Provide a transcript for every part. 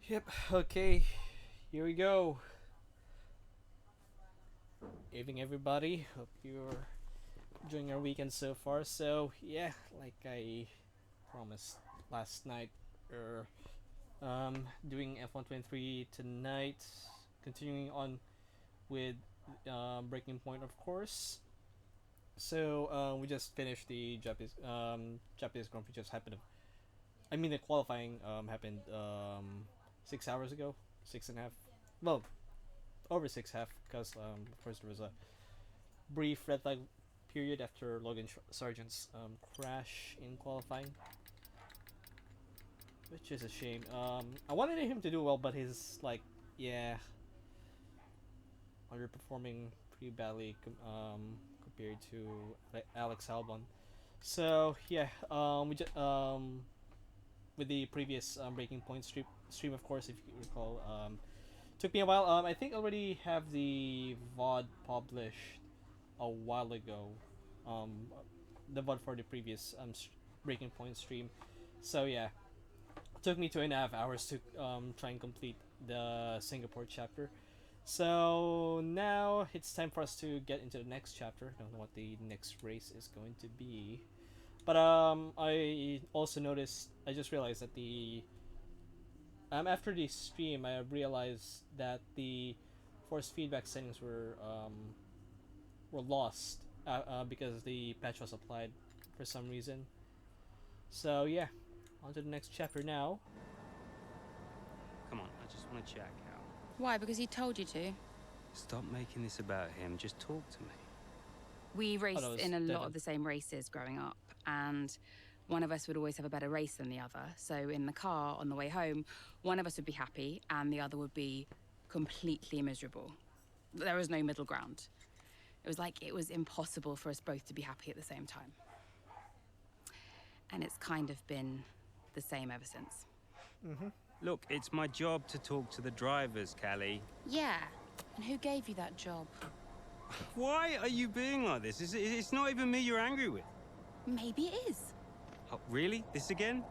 Yep, okay, here we go. Evening, everybody. Hope you're enjoying your weekend so far. So, yeah, like I promised last night, er, doing F123 tonight, continuing on with Breaking Point, of course. So, we just finished the Japanese Grand Prix, just happened. I mean, the qualifying happened 6 hours ago, six and a half. Well, over six half because of course there was a brief red flag period after Logan Sargent's crash in qualifying, which is a shame. I wanted him to do well, but he's like, yeah, underperforming pretty badly compared to Alex Albon. So yeah, with the previous Breaking Point stream, of course, if you recall, took me a while. I think I already have the VOD published a while ago. Um, the VOD for the previous Breaking Point stream. So yeah, it took me 2.5 hours to try and complete the Singapore chapter. So now it's time for us to get into the next chapter. I don't know what the next race is going to be. But I also noticed. I just realized that the after the stream, I realized that the force feedback settings were lost because the patch was applied for some reason. So yeah, on to the next chapter now. Come on, I just want to check out. Why? Because he told you to. Stop making this about him. Just talk to me. We Oh, that raced was in a lot Devin. of the same races growing up, and one of us would always have a better race than the other. So in the car on the way home, one of us would be happy and the other would be completely miserable. There was no middle ground. It was like it was impossible for us both to be happy at the same time. And it's kind of been the same ever since. Look, it's my job to talk to the drivers, Callie. Yeah. And who gave you that job? Why are you being like this? It's not even me you're angry with. Maybe it is. Oh, really? This again?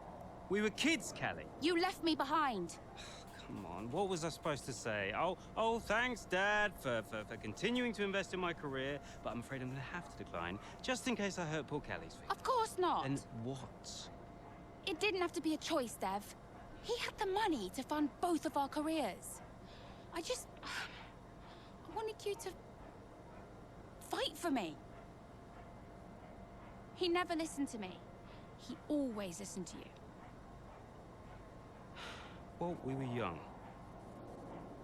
We were kids, Callie. You left me behind. Come on, what was I supposed to say? Oh, thanks, Dad, for continuing to invest in my career, but I'm afraid I'm going to have to decline, just in case I hurt poor Callie's feelings. Of course not. And what? It didn't have to be a choice, Dev. He had the money to fund both of our careers. I wanted you to fight for me. He never listened to me. He always listened to you. Well, we were young.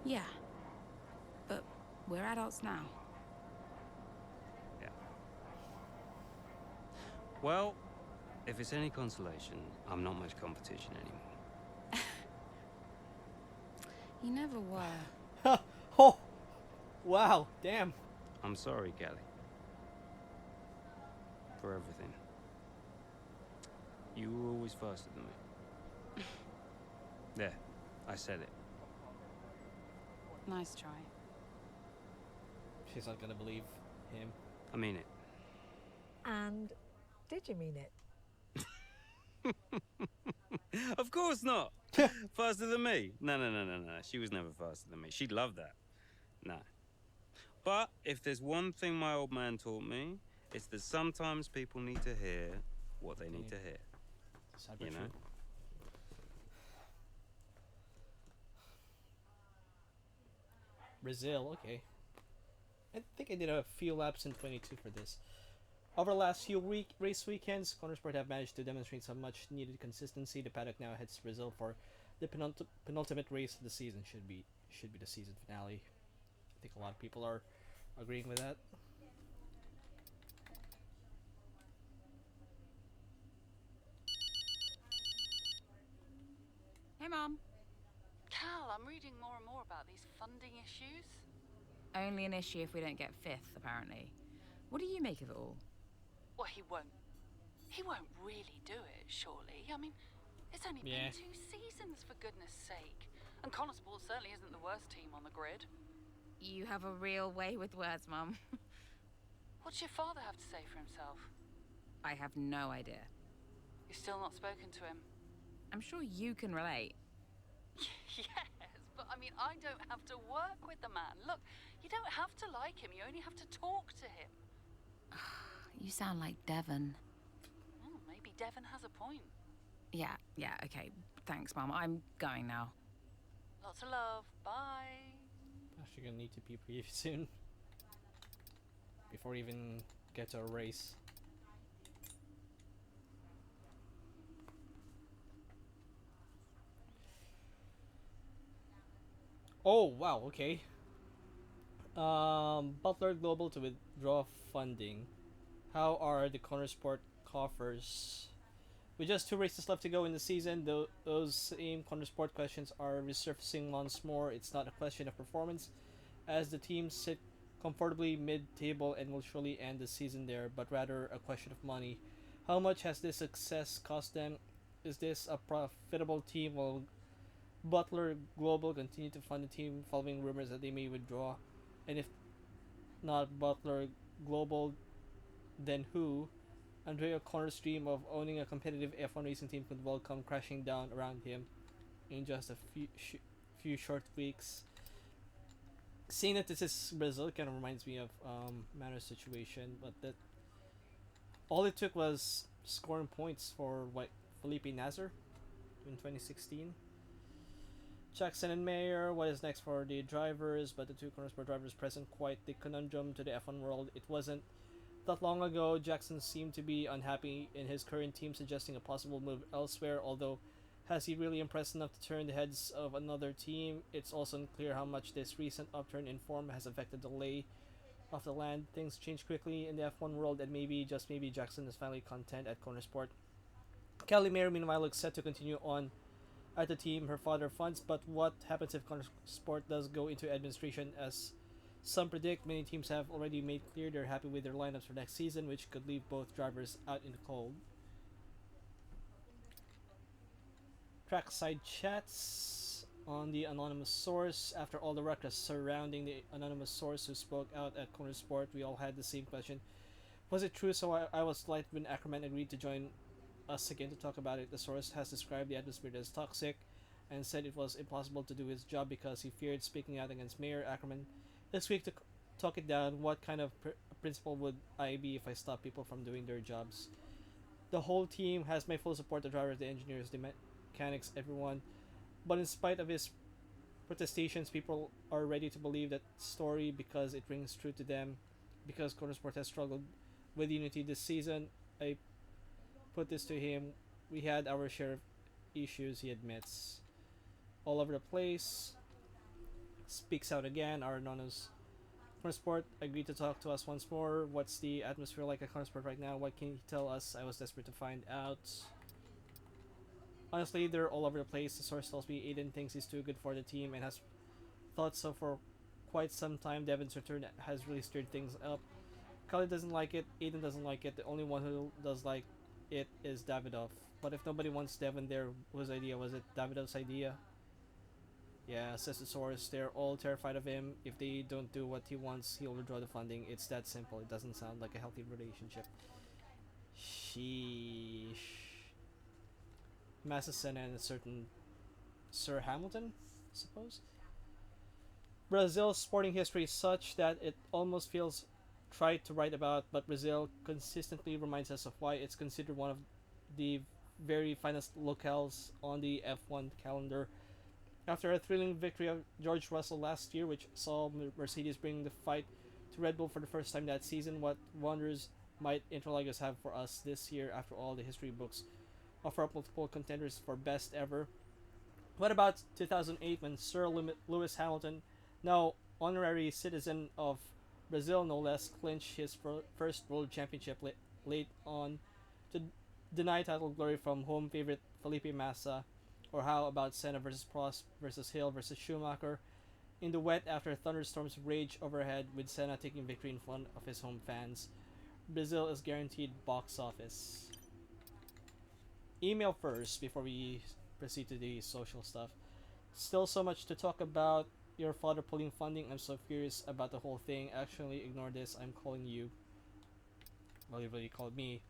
Yeah. But we're adults now. Yeah. Well, if it's any consolation, I'm not much competition anymore. You never were. Oh, wow, damn. I'm sorry, Callie. For everything. You were always faster than me. There, I said it. Nice try. She's not gonna believe him. I mean it. And did you mean it? Of course not! Faster than me? No. She was never faster than me. She'd love that. No. But if there's one thing my old man taught me, it's that sometimes people need to hear what they need to hear. You know? Brazil, okay. I think I did a few laps in 22 for this. Over the last few race weekends, Cornersport have managed to demonstrate some much needed consistency. The paddock now heads to Brazil for the penultimate race of the season. Should be the season finale. I think a lot of people are agreeing with that. Hey, Mom. Cal, I'm reading more and more about these funding issues. Only an issue if we don't get fifth, apparently. What do you make of it all? Well, he won't. He won't really do it, surely. I mean, it's only Yeah. been 2 seasons, for goodness sake. And Connorsport certainly isn't the worst team on the grid. You have a real way with words, Mum. What's your father have to say for himself? I have no idea. You've still not spoken to him? I'm sure you can relate. Yes, but I mean, I don't have to work with the man. Look, you don't have to like him, you only have to talk to him. You sound like Devon. Oh, maybe Devon has a point. Yeah, okay. Thanks, Mum. I'm going now. Lots of love. Bye. Actually, gonna need to pee pretty soon before we even get to a race. Oh wow, okay. Butler Global to withdraw funding. How are the corner sport coffers? With just 2 races left to go in the season, those same corner sport questions are resurfacing once more. It's not a question of performance, as the teams sit comfortably mid-table and will surely end the season there, but rather a question of money. How much has this success cost them? Is this a profitable team? Will Butler Global continue to fund the team following rumors that they may withdraw? And if not Butler Global, then who? Andrea Connor's dream of owning a competitive F1 racing team could well come crashing down around him in just a few short weeks. Seeing that this is Brazil kind of reminds me of Manor's situation, but that all it took was scoring points for what Felipe Nasser in 2016. Jackson and Mayer, what is next for the drivers? But the two cornersport drivers present quite the conundrum to the F1 world. It wasn't that long ago, Jackson seemed to be unhappy in his current team, suggesting a possible move elsewhere, although has he really impressed enough to turn the heads of another team? It's also unclear how much this recent upturn in form has affected the lay of the land. Things change quickly in the F1 world, and maybe, just maybe, Jackson is finally content at Cornersport. Kelly Mayer, meanwhile, looks set to continue on at the team her father funds, but what happens if Cornersport does go into administration? As some predict, many teams have already made clear they're happy with their lineups for next season, which could leave both drivers out in the cold. Trackside chats on the anonymous source. After all the ruckus surrounding the anonymous source who spoke out at Corner Sport, we all had the same question. Was it true? So I was light when Ackerman agreed to join us again to talk about it. The source has described the atmosphere as toxic and said it was impossible to do his job because he feared speaking out against Mayor Ackerman this week to talk it down. What kind of principal would I be if I stop people from doing their jobs? The whole team has my full support, the drivers, the engineers, the mechanics, everyone. But in spite of his protestations, people are ready to believe that story because it rings true to them. Because Cornersport has struggled with unity this season, I put this to him. We had our share of issues, he admits. All over the place. Speaks out again. Our Nonos Cornersport agreed to talk to us once more. What's the atmosphere like at Cornersport right now? What can you tell us? I was desperate to find out. Honestly, they're all over the place. The source tells me Aiden thinks he's too good for the team and has thought so for quite some time. Devon's return has really stirred things up. Khalid doesn't like it. Aiden doesn't like it. The only one who does like it is Davidoff. But if nobody wants Devon there, whose idea was it? Davidoff's idea? Yeah, says the source. They're all terrified of him. If they don't do what he wants, he'll withdraw the funding. It's that simple. It doesn't sound like a healthy relationship. Sheesh. Matheson and a certain Sir Hamilton, I suppose. Brazil's sporting history is such that it almost feels trite to write about, but Brazil consistently reminds us of why it's considered one of the very finest locales on the F1 calendar. After a thrilling victory of George Russell last year, which saw Mercedes bring the fight to Red Bull for the first time that season, what wonders might Interlagos have for us this year after all the history books offer up multiple contenders for best ever? What about 2008 when Sir Lewis Hamilton, now honorary citizen of Brazil no less, clinched his first world championship late on to deny title glory from home favorite Felipe Massa? Or how about Senna versus Prost versus Hill versus Schumacher in the wet after thunderstorms rage overhead with Senna taking victory in front of his home fans? Brazil is guaranteed box office. Email first before we proceed to the social stuff. Still so much to talk about. Your father pulling funding. I'm so furious about the whole thing. Actually, ignore this. I'm calling you. Well, you really called me.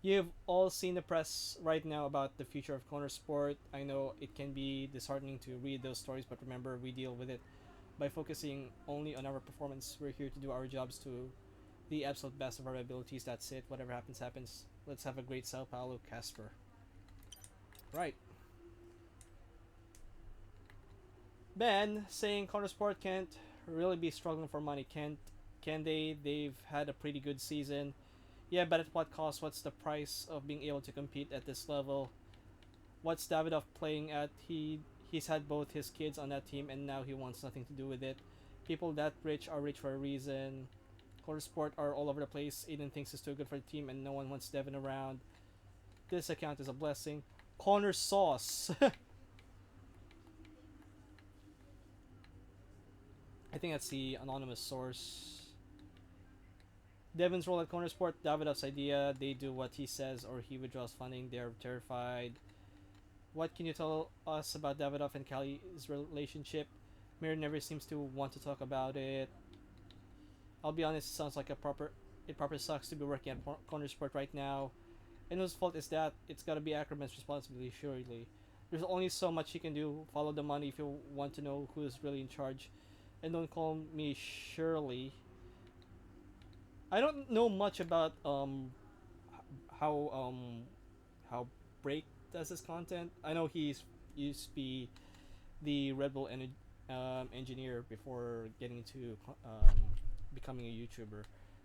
You've all seen the press right now about the future of corner sport. I know it can be disheartening to read those stories, but remember, we deal with it by focusing only on our performance. We're here to do our jobs to the absolute best of our abilities. That's it. Whatever happens, happens. Let's have a great Sao Paulo, Casper. Right. Ben saying corner sport can't really be struggling for money. Can they? They've had a pretty good season. Yeah, but at what cost? What's the price of being able to compete at this level? What's Davidoff playing at? He's had both his kids on that team, and now he wants nothing to do with it. People that rich are rich for a reason. Corner sport are all over the place. Aiden thinks it's too good for the team, and no one wants Devin around. This account is a blessing. Corner sauce. I think that's the anonymous source. Devin's role at Corner Sport, Davidoff's idea. They do what he says or he withdraws funding. They're terrified. What can you tell us about Davidoff and Callie's relationship? Mir never seems to want to talk about it. I'll be honest, it sounds like it proper sucks to be working at Corner Sport right now. And whose fault is that? It's gotta be Ackerman's responsibility, surely. There's only so much he can do. Follow the money if you want to know who's really in charge. And don't call me Shirley. I don't know much about how how Break does his content. I know he's used to be the Red Bull engineer before getting into becoming a YouTuber.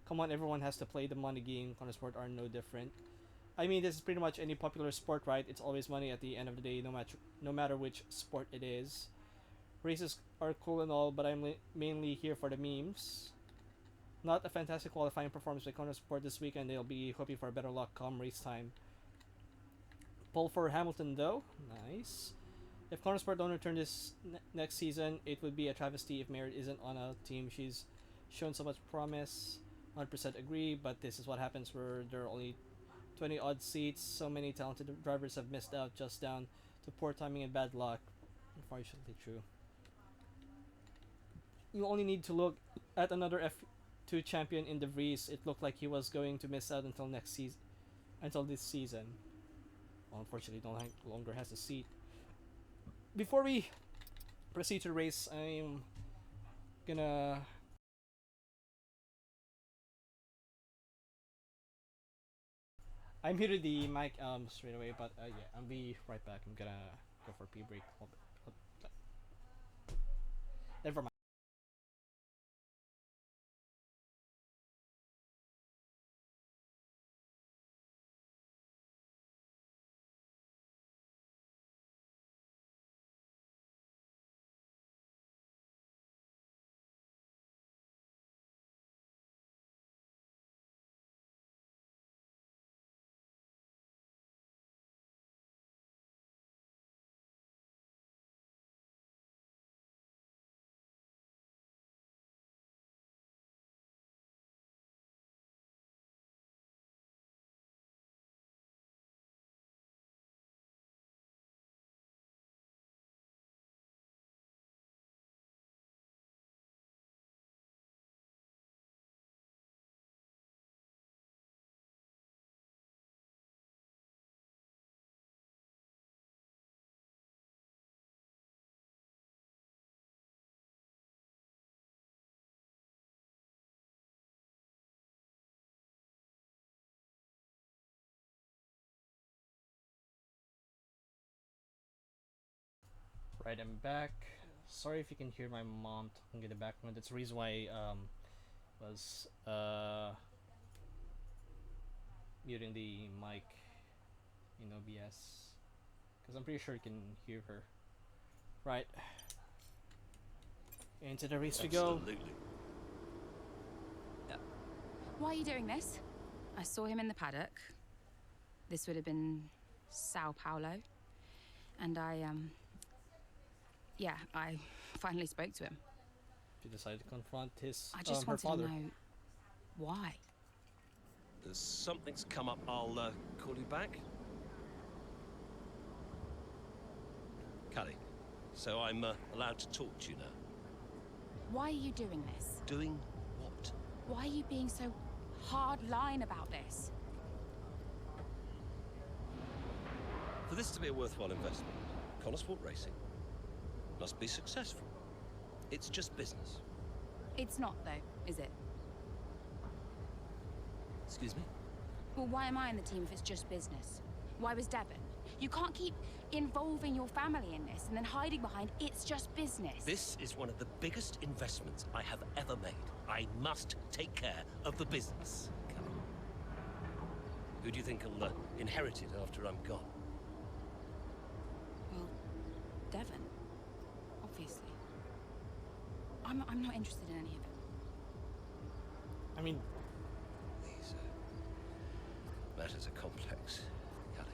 Come on, everyone has to play the money game. Counter sport are no different. I mean, this is pretty much any popular sport, right? It's always money at the end of the day, no matter which sport it is. Races are cool and all, but I'm mainly here for the memes. Not a fantastic qualifying performance by Corner Sport this weekend. They'll be hoping for better luck come race time. Pull for Hamilton though. Nice. If Corner Sport don't return this next season, it would be a travesty if Merritt isn't on a team. She's shown so much promise. 100% agree, but this is what happens where there are only 20 odd seats. So many talented drivers have missed out just down to poor timing and bad luck. Unfortunately true. You only need to look at another F2 champion in De Vries. It looked like he was going to miss out until this season. Well, unfortunately, no longer has a seat. Before we proceed to the race, I'm gonna muted the mic straight away, but yeah, I'll be right back. I'm gonna go for a pee break. Never mind. Right, I'm back. Sorry if you can hear my mom talking in the background. That's the reason why was muting the mic in OBS because I'm pretty sure you can hear her. Right, into the race we go. Absolutely. Why are you doing this? I saw him in the paddock. This would have been Sao Paulo. And I finally spoke to him. She decided to confront I just her wanted father. to know why. Something's come up. I'll call you back. Callie, so I'm allowed to talk to you now. Why are you doing this? Doing what? Why are you being so hard line about this? For this to be a worthwhile investment, Connorsport Racing must be successful. It's just business. It's not, though, is it? Excuse me? Well, why am I in the team if it's just business? Why was Devon? You can't keep involving your family in this and then hiding behind it's just business. This is one of the biggest investments I have ever made. I must take care of the business. Come on. Who do you think will inherit it after I'm gone? Well, Devon. Obviously. I'm not interested in any of it. I mean, These matters are complex, Callie.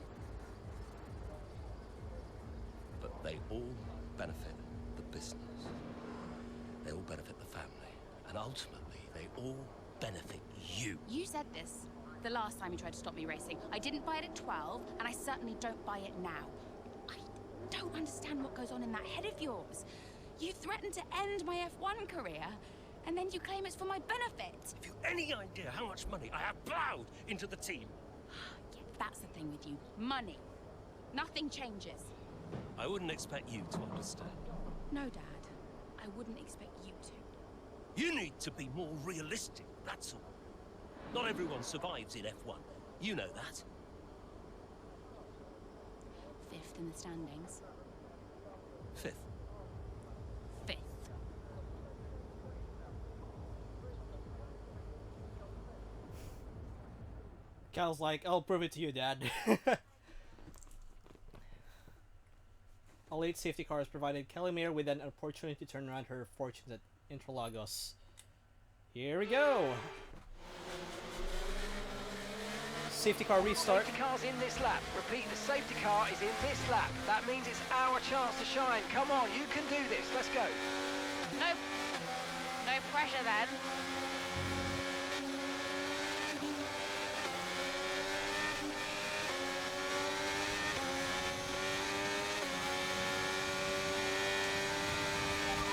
But they all benefit the business. They all benefit the family. And ultimately, they all benefit you. You said this the last time you tried to stop me racing. I didn't buy it at 12, and I certainly don't buy it now. I don't understand what goes on in that head of yours. You threatened to end my F1 career, and then you claim it's for my benefit. Have you any idea how much money I have plowed into the team? Yeah, that's the thing with you. Money. Nothing changes. I wouldn't expect you to understand. No, Dad. I wouldn't expect you to. You need to be more realistic, that's all. Not everyone survives in F1. You know that. 5th in the standings. 5th. 5th. Cal's like, I'll prove it to you, Dad. A late safety car has provided Kelly Mayer with an opportunity to turn around her fortunes at Interlagos. Here we go! Safety car restart. Safety car's in this lap. Repeat, the safety car is in this lap. That means it's our chance to shine. Come on, you can do this. Let's go. No pressure then.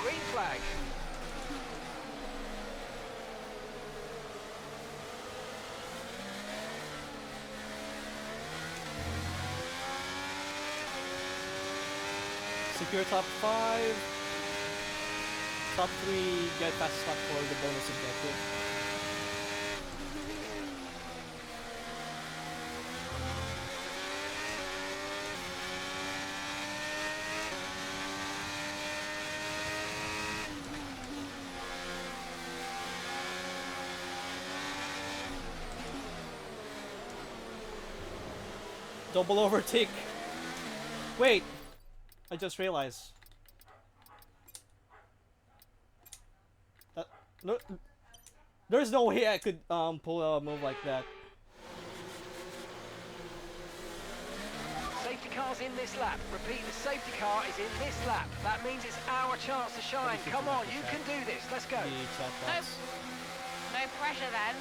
Green flag. Secure top 5. Top 3, get fastest lap for the bonus objective. Double overtake. Wait, I just realized. No, there's no way I could pull a move like that. Safety car's in this lap. Repeat, the safety car is in this lap. That means it's our chance to shine. Come on, you can do this. Let's go. The chat box. No pressure then.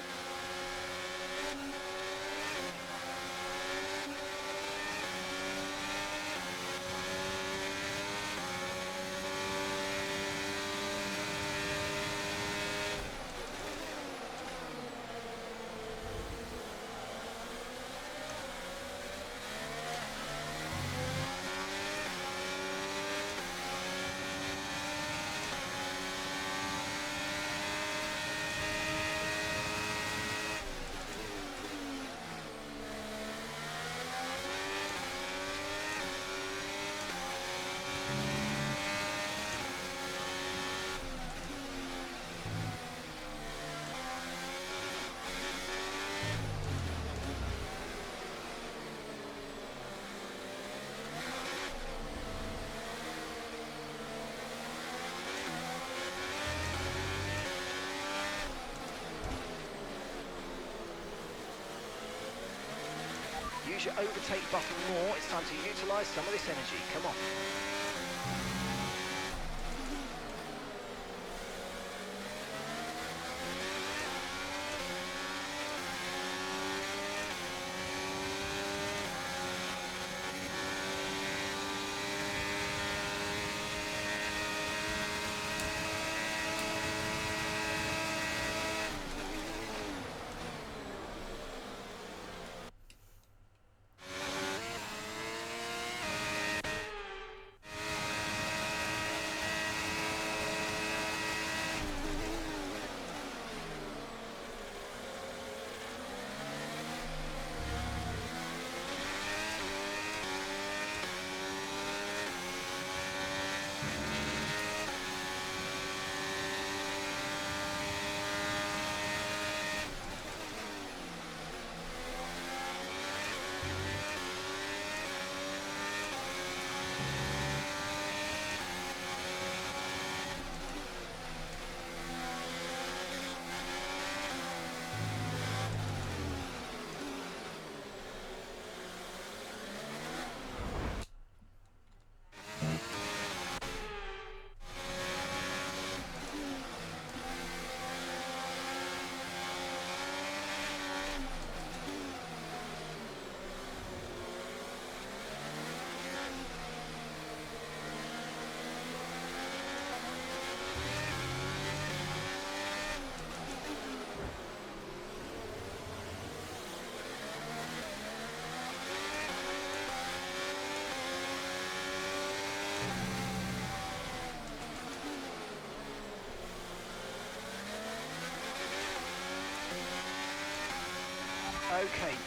Use your overtake button more. It's time to utilise some of this energy. Come on.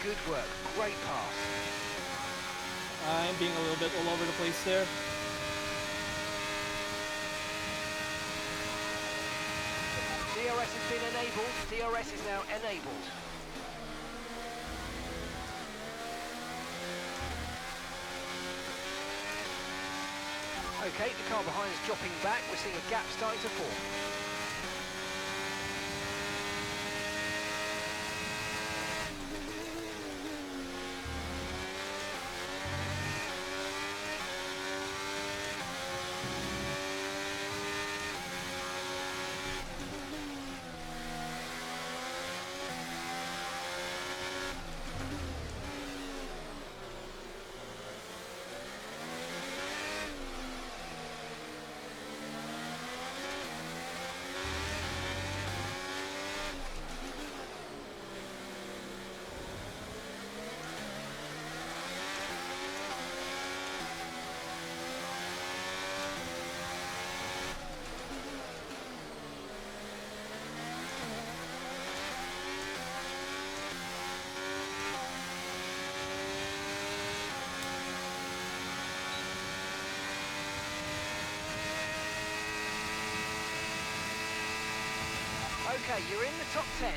good work. Great pass. I'm being a little bit all over the place there. DRS has been enabled. DRS is now enabled. Okay, the car behind is dropping back. We're seeing a gap starting to form. Okay, you're in the top 10.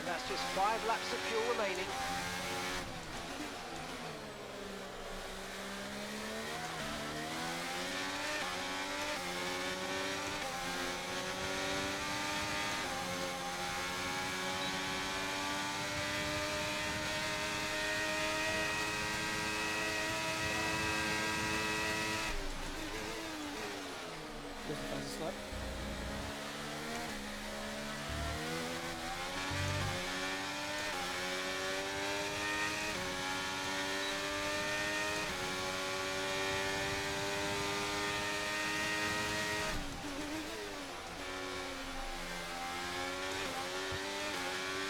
That's just 5 laps of fuel remaining. Here's the fastest lap.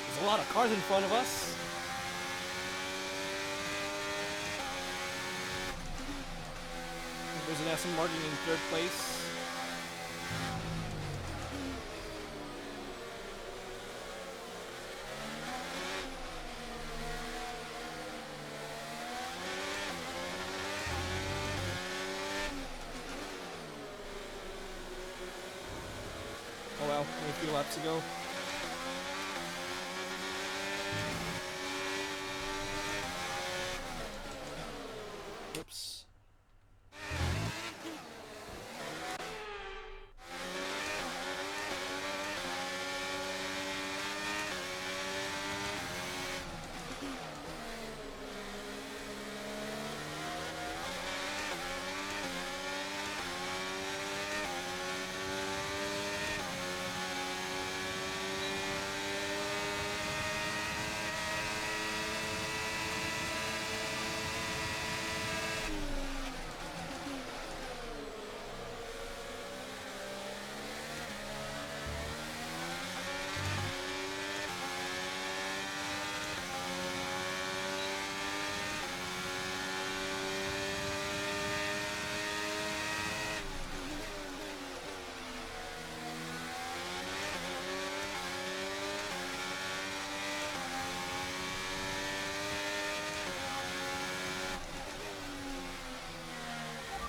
There's a lot of cars in front of us. There's an Aston Martin in 3rd place. Oh well, only a few laps to go. Oops.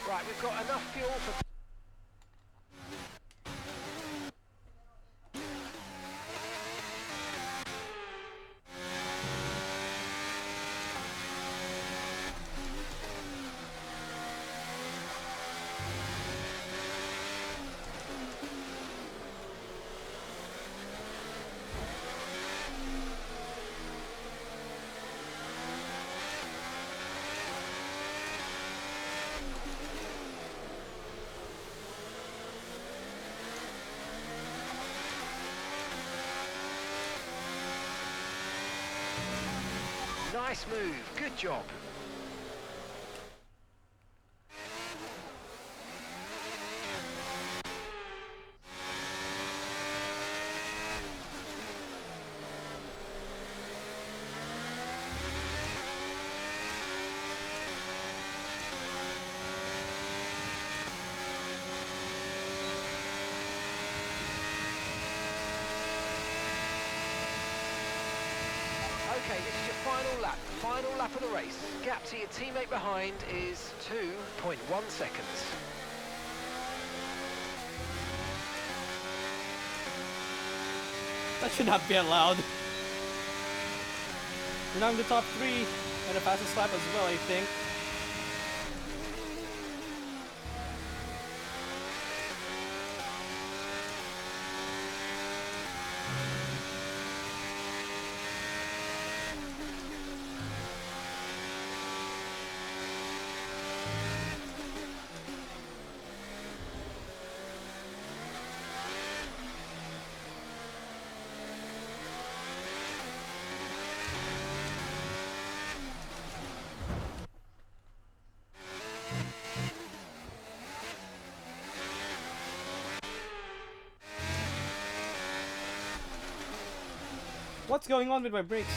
Right, we've got enough fuel for... Nice move. Good job. Okay, this is your final lap of the race. Gap to your teammate behind is 2.1 seconds. That should not be allowed. We're now in the top 3 and the fastest lap as well, I think. What's going on with my brakes?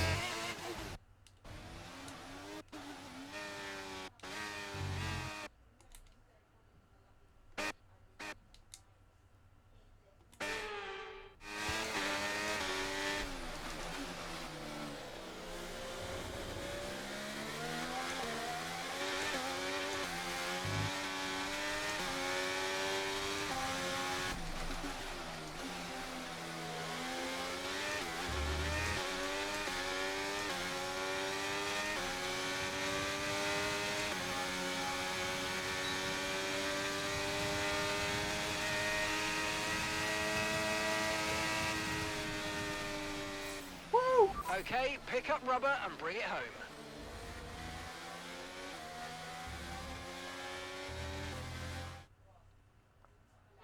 Okay, pick up rubber and bring it home.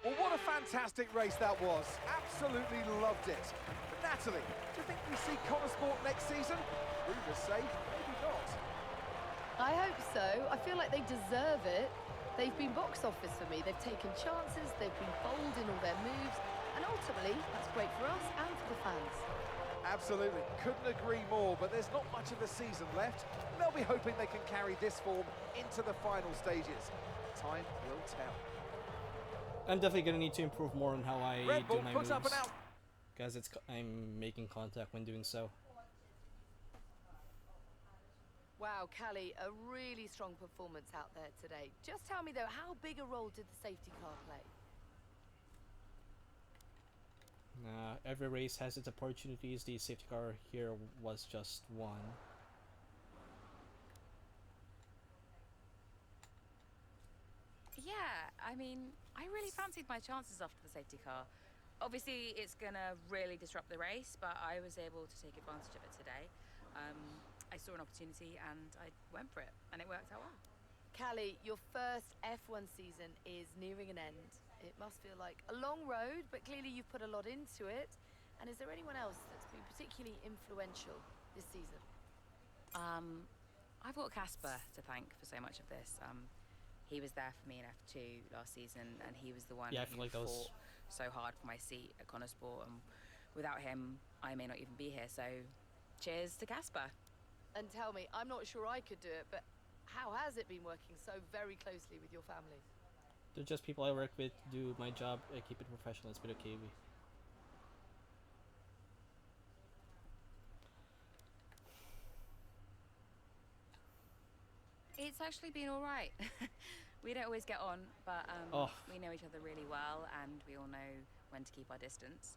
Well, what a fantastic race that was. Absolutely loved it. But Natalie, do you think we see Connor Sport next season? Rumours say maybe not. I hope so. I feel like they deserve it. They've been box office for me. They've taken chances, they've been bold in all their moves, and ultimately, that's great for us and for the fans. Absolutely. Couldn't agree more, but there's not much of the season left. They'll be hoping they can carry this form into the final stages. Time will tell. I'm definitely gonna need to improve more on how I Red do Bull my puts moves, up and out. because I'm making contact when doing so. Wow, Callie, a really strong performance out there today. Just tell me, though, how big a role did the safety car play? Every race has its opportunities. The safety car here was just one. Yeah, I mean, I really fancied my chances after the safety car. Obviously, it's gonna really disrupt the race, but I was able to take advantage of it today. I saw an opportunity and I went for it, and it worked out well. Callie, your first F1 season is nearing an end. It must feel like a long road, but clearly you've put a lot into it. And is there anyone else that's been particularly influential this season? I've got Casper to thank for so much of this. He was there for me in F2 last season, and he was the one Yeah, I who feel like that was... fought so hard for my seat at Connor Sport, and without him, I may not even be here. So, cheers to Casper. And tell me, I'm not sure I could do it, but how has it been working so very closely with your family? They're just people I work with, do my job, I keep it professional, it's been okay. It's actually been all right. We don't always get on, but we know each other really well, and we all know when to keep our distance.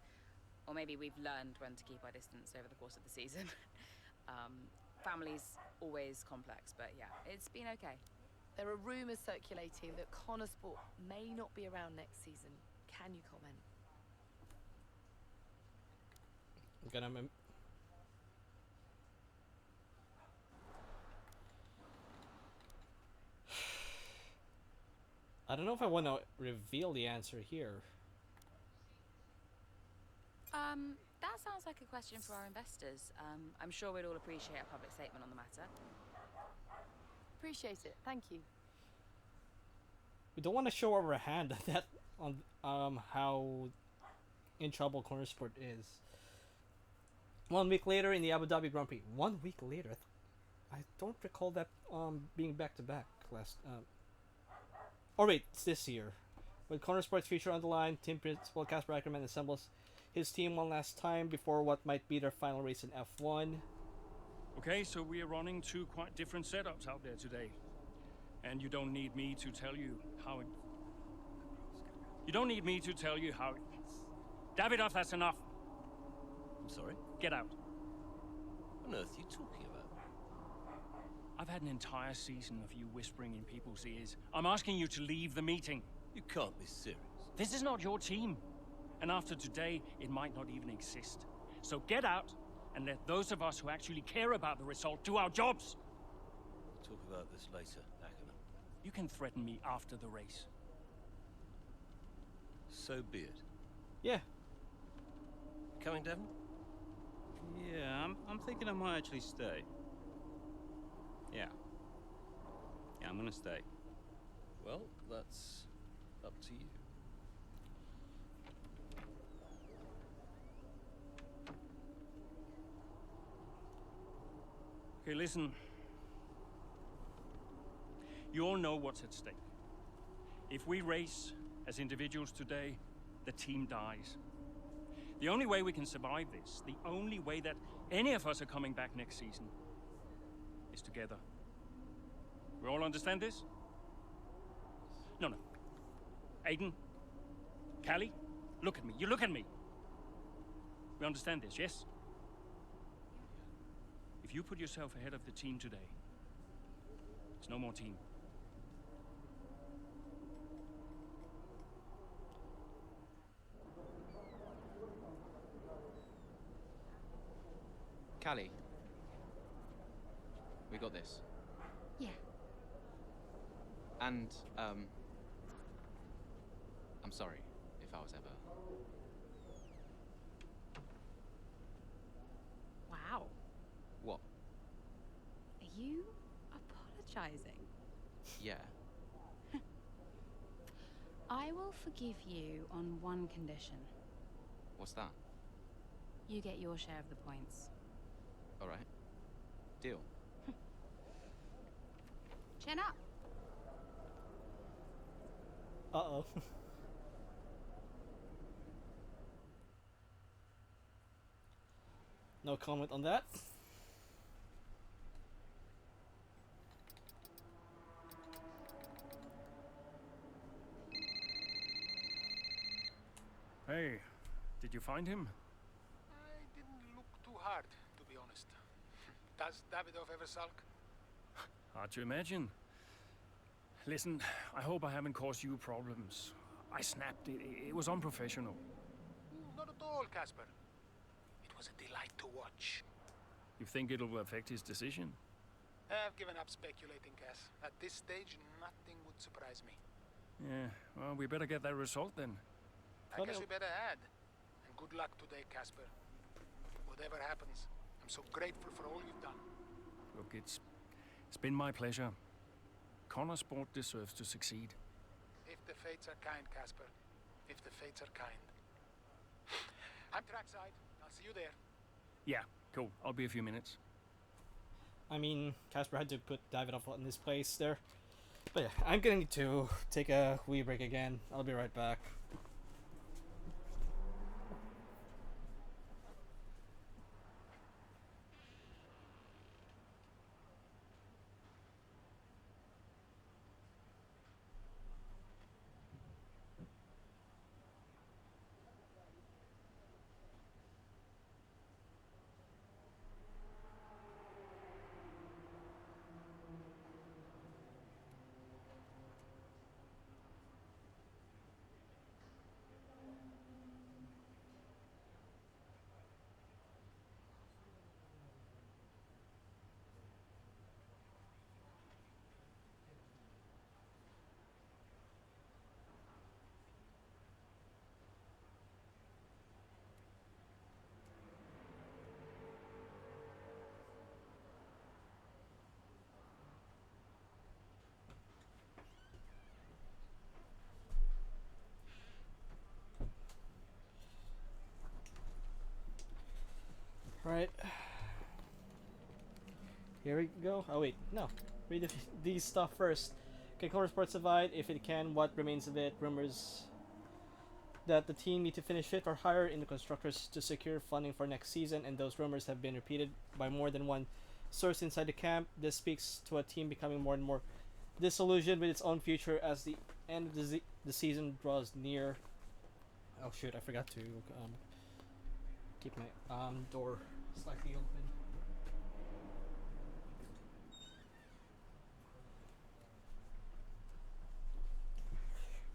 Or maybe we've learned when to keep our distance over the course of the season. Family's always complex, but yeah, it's been okay. There are rumours circulating that Connor Sport may not be around next season. Can you comment? I'm gonna... I don't know if I want to reveal the answer here. That sounds like a question for our investors. I'm sure we'd all appreciate a public statement on the matter. Appreciate it. Thank you. We don't want to show our hand at that on how in trouble Cornersport is. 1 week later in the Abu Dhabi Grand Prix. 1 week later, I don't recall that being back to back last. Oh wait, it's this year. With Cornersport's future on the line, team principal Casper Ackerman assembles his team one last time before what might be their final race in F1. Okay, so we are running two quite different setups out there today. And you don't need me to tell you how it... You don't need me to tell you how it... Davidoff, that's enough. I'm sorry? Get out. What on earth are you talking about? I've had an entire season of you whispering in people's ears. I'm asking you to leave the meeting. You can't be serious. This is not your team. And after today, it might not even exist. So get out and let those of us who actually care about the result do our jobs. We'll talk about this later, Ackerman. You can threaten me after the race. So be it. Yeah. Coming, Devon? Yeah, I'm thinking I might actually stay. Yeah. Yeah, I'm gonna stay. Well, that's up to you. Okay, listen. You all know what's at stake. If we race as individuals today, the team dies. The only way we can survive this, the only way that any of us are coming back next season, is together. We all understand this? No. Aiden, Callie, look at me. You look at me. We understand this, yes? If you put yourself ahead of the team today, it's no more team. Callie, we got this. Yeah. And, I'm sorry if I was ever... Wow. What? Are you apologizing? Yeah. I will forgive you on one condition. What's that? You get your share of the points. All right. Deal. Chin up. Uh-oh. No comment on that. Hey, did you find him? I didn't look too hard, to be honest. Does Davidoff ever sulk? Hard to imagine. Listen, I hope I haven't caused you problems. I snapped it. It was unprofessional. Not at all, Casper. It was a delight to watch. You think it'll affect his decision? I've given up speculating, Cass. At this stage, nothing would surprise me. Yeah, well, we better get that result then. I guess we better add. And good luck today, Casper. Whatever happens, I'm so grateful for all you've done. Look, it's been my pleasure. Connor Sport deserves to succeed. If the fates are kind, Casper. If the fates are kind. I'm trackside. I'll see you there. Yeah, cool. I'll be a few minutes. I mean, Casper had to put Davidoff in his place there. But yeah, I'm going to take a wee break again. I'll be right back. Right. Here we go. Oh wait, no. Read these stuff first. Can Color Sports survive? If it can, what remains of it? Rumors that the team need to finish fifth or higher in the constructors to secure funding for next season, and those rumors have been repeated by more than one source inside the camp. This speaks to a team becoming more and more disillusioned with its own future as the end of the season draws near. Oh shoot, I forgot to keep my door slightly open.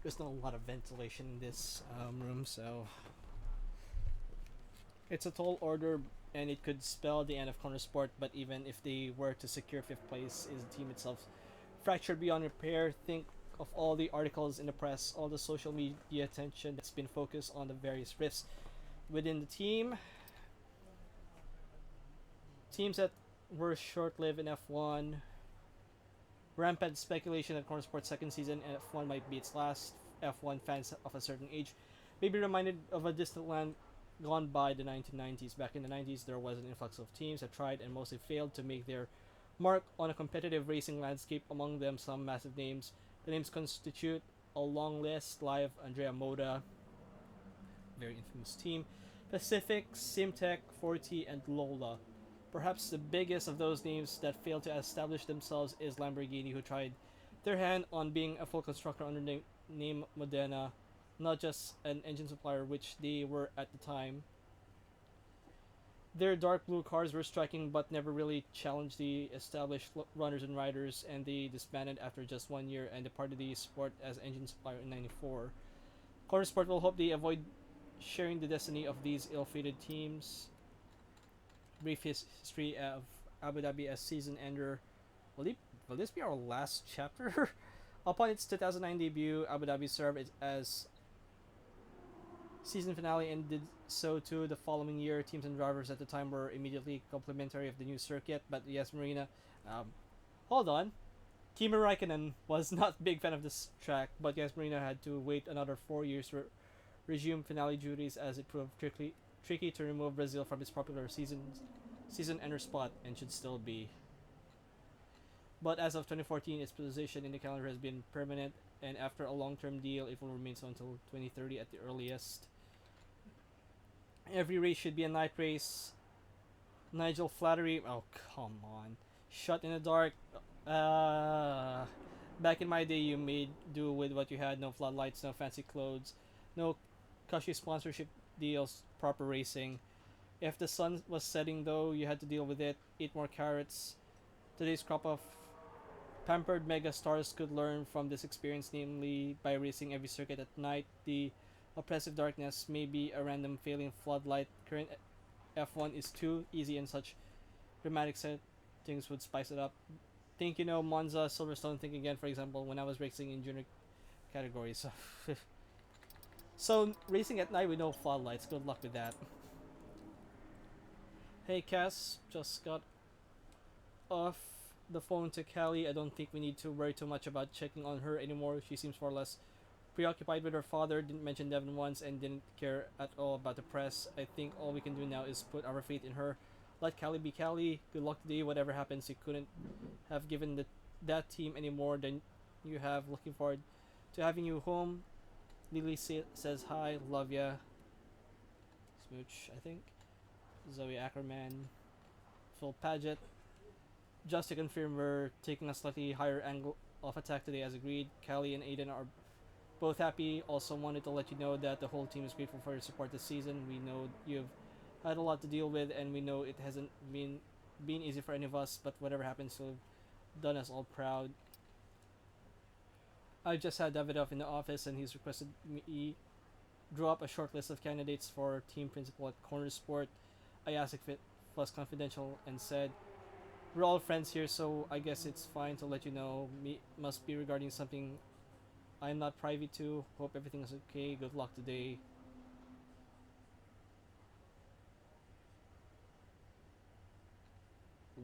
There's not a lot of ventilation in this room, so it's a tall order, and it could spell the end of Corner Sport. But even if they were to secure fifth place, is the team itself fractured beyond repair? Think of all the articles in the press, all the social media attention that's been focused on the various rifts within the team. Teams that were short-lived in F1. Rampant speculation that Corner Sports' second season in F1 might be its last. F1 fans of a certain age may be reminded of a distant land gone by, the 1990s. Back in the 90s, there was an influx of teams that tried and mostly failed to make their mark on a competitive racing landscape, among them some massive names. The names constitute a long list: Live, Andrea Moda, very infamous team, Pacific, Simtech, Forti, and Lola. Perhaps the biggest of those names that failed to establish themselves is Lamborghini, who tried their hand on being a full constructor under the name Modena, not just an engine supplier, which they were at the time. Their dark blue cars were striking but never really challenged the established runners and riders, and they disbanded after just 1 year and departed the sport as engine supplier in '94. Corner Sport will hope they avoid sharing the destiny of these ill-fated teams. Brief history of Abu Dhabi as season ender. Will this be our last chapter? Upon its 2009 debut, Abu Dhabi served as season finale and did so too the following year. Teams and drivers at the time were immediately complimentary of the new circuit, but yes, Marina, hold on. Kimi Raikkonen was not a big fan of this track, but yes, Marina had to wait another 4 years to resume finale duties, as it proved tricky to remove Brazil from its popular season ender spot, and should still be. But as of 2014, its position in the calendar has been permanent, and after a long-term deal, it will remain so until 2030 at the earliest. Every race should be a night race. Nigel Flattery, oh come on, shut in the dark. Back in my day, you made do with what you had: no floodlights, no fancy clothes, no cushy sponsorship deals, proper racing. If the sun was setting, though, you had to deal with it. Eat more carrots. Today's crop of pampered mega stars could learn from this experience, namely by racing every circuit at night. The oppressive darkness may be a random failing floodlight. Current F1 is too easy, and such dramatic settings would spice it up. Think, Monza, Silverstone. Think again, for example, when I was racing in junior categories. So racing at night with no floodlights, good luck with that. Hey Cass, just got off the phone to Callie. I don't think we need to worry too much about checking on her anymore. She seems more or less preoccupied with her father, didn't mention Devin once, and didn't care at all about the press. I think all we can do now is put our faith in her. Let Callie be Callie. Good luck today. Whatever happens, you couldn't have given that team any more than you have. Looking forward to having you home. Lily says hi, love ya. Smooch, I think. Zoe Ackerman. Phil Paget. Just to confirm, we're taking a slightly higher angle of attack today as agreed. Callie and Aiden are both happy. Also wanted to let you know that the whole team is grateful for your support this season. We know you've had a lot to deal with, and we know it hasn't been easy for any of us, but whatever happens, you've done us all proud. I just had Davidoff in the office, and he's requested me draw up a short list of candidates for team principal at Corner Sport. I asked if it was confidential and said, we're all friends here, so I guess it's fine to let you know. Must be regarding something I'm not privy to. Hope everything is okay. Good luck today.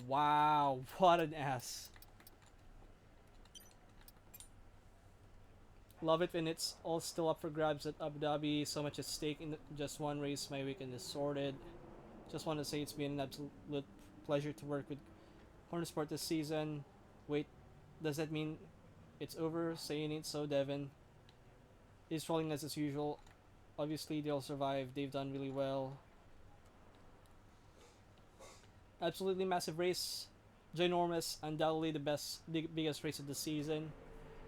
Wow, what an ass. Love it when it's all still up for grabs at Abu Dhabi. So much at stake in just one race. My weekend is sorted. Just want to say it's been an absolute pleasure to work with Cornersport this season. Wait, does that mean it's over? Saying it so, Devin. Is trolling us as usual. Obviously, they'll survive. They've done really well. Absolutely massive race. Ginormous. Undoubtedly the biggest race of the season.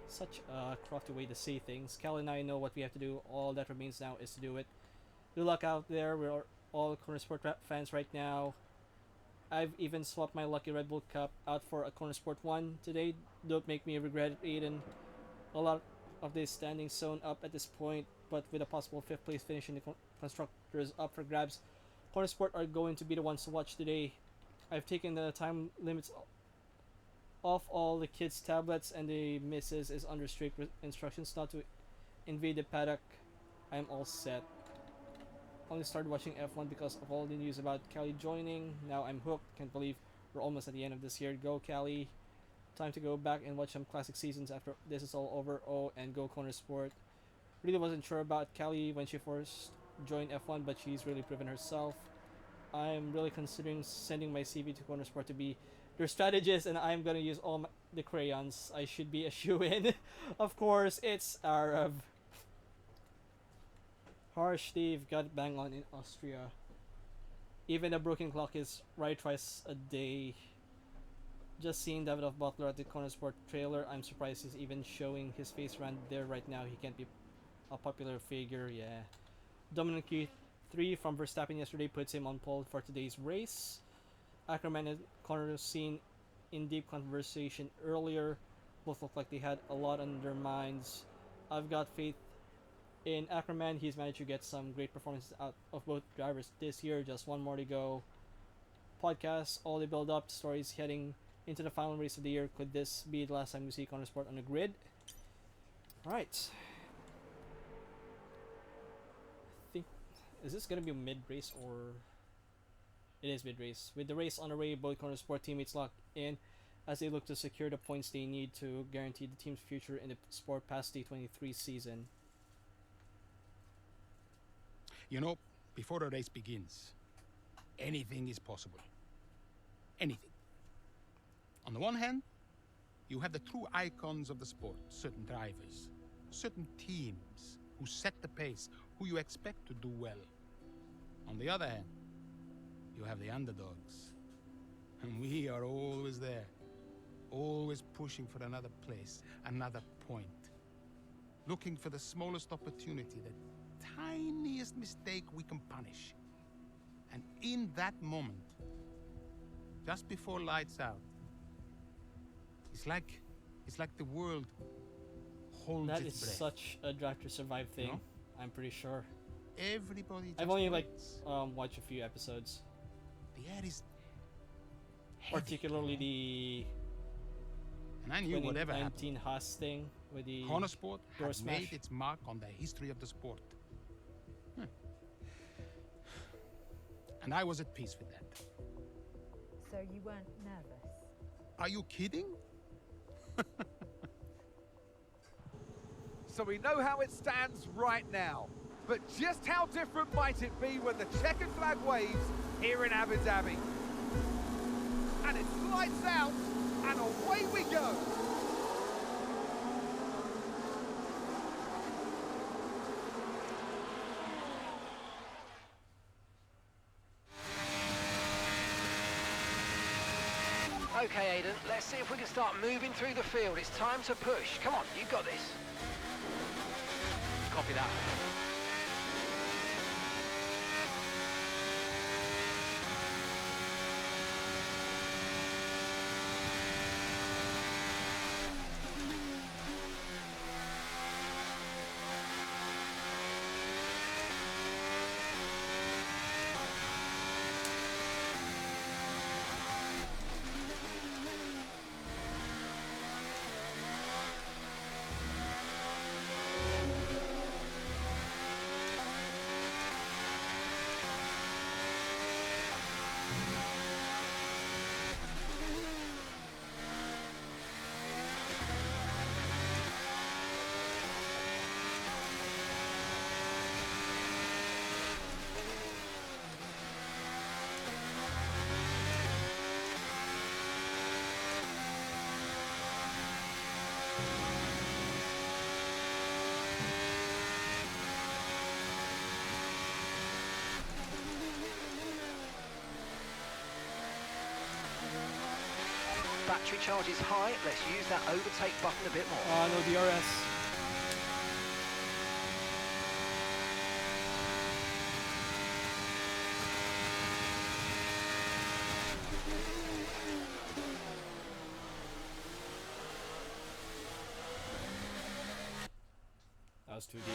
Such a crafty way to say things. Cal and I know what we have to do. All that remains now is to do it. Good luck out there. We're all Cornersport fans right now. I've even swapped my lucky Red Bull Cup out for a Cornersport 1 today. Don't make me regret it, Aiden. A lot of this standing sewn up at this point, but with a possible 5th place finish in the constructors up for grabs, Cornersport are going to be the ones to watch today. I've taken the time limits off all the kids' tablets, and the missus is under strict instructions not to invade the paddock. I'm all set. Only started watching F1 because of all the news about Callie joining. Now I'm hooked. Can't believe we're almost at the end of this year. Go Callie. Time to go back and watch some classic seasons after this is all over. Oh, and go Cornersport. Really wasn't sure about Callie when she first joined F1, but she's really proven herself. I'm really considering sending my CV to Cornersport to be their strategist, and I'm gonna use all the crayons. I should be a shoe-in. Of course, it's Arab. Harsh Steve got bang on in Austria. Even a broken clock is right twice a day. Just seeing Davidoff Butler at the Cornersport trailer, I'm surprised he's even showing his face around there right now. He can't be a popular figure, yeah. Dominant Q3 from Verstappen yesterday puts him on pole for today's race. Ackerman and Connor seen in deep conversation earlier. Both look like they had a lot on their minds. I've got faith in Ackerman. He's managed to get some great performances out of both drivers this year. Just one more to go. Podcast, all the build up stories heading into the final race of the year. Could this be the last time we see Cornersport on the grid? Alright. I think, is this going to be a mid-race or... It is mid-race. With the race on the way, both Cornersport teammates lock in as they look to secure the points they need to guarantee the team's future in the sport past the 23 season. You know, before a race begins, anything is possible. Anything. On the one hand, you have the true icons of the sport, certain drivers, certain teams who set the pace, who you expect to do well. On the other hand, you have the underdogs. And we are always there, always pushing for another place, another point. Looking for the smallest opportunity, the tiniest mistake we can punish. And in that moment, just before lights out, it's like the world holds that its is breath. such a Drive to Survive thing, You know? I'm pretty sure. Everybody I've just only waits. watched a few episodes. The air is heavy, Particularly the and I knew whatever happened, 2019 Haas thing with the Cornersport door had smash. made its mark on the history of the sport. And I was at peace with that. So you weren't nervous? Are you kidding? So we know how it stands right now. But just how different might it be when the checkered flag waves here in Abu Dhabi? And it's lights out, and away we go. Okay, Aiden, let's see if we can start moving through the field. It's time to push. Come on, you've got this. Copy that. battery charge is high. Let's use that overtake button a bit more. No DRS. That was too deep.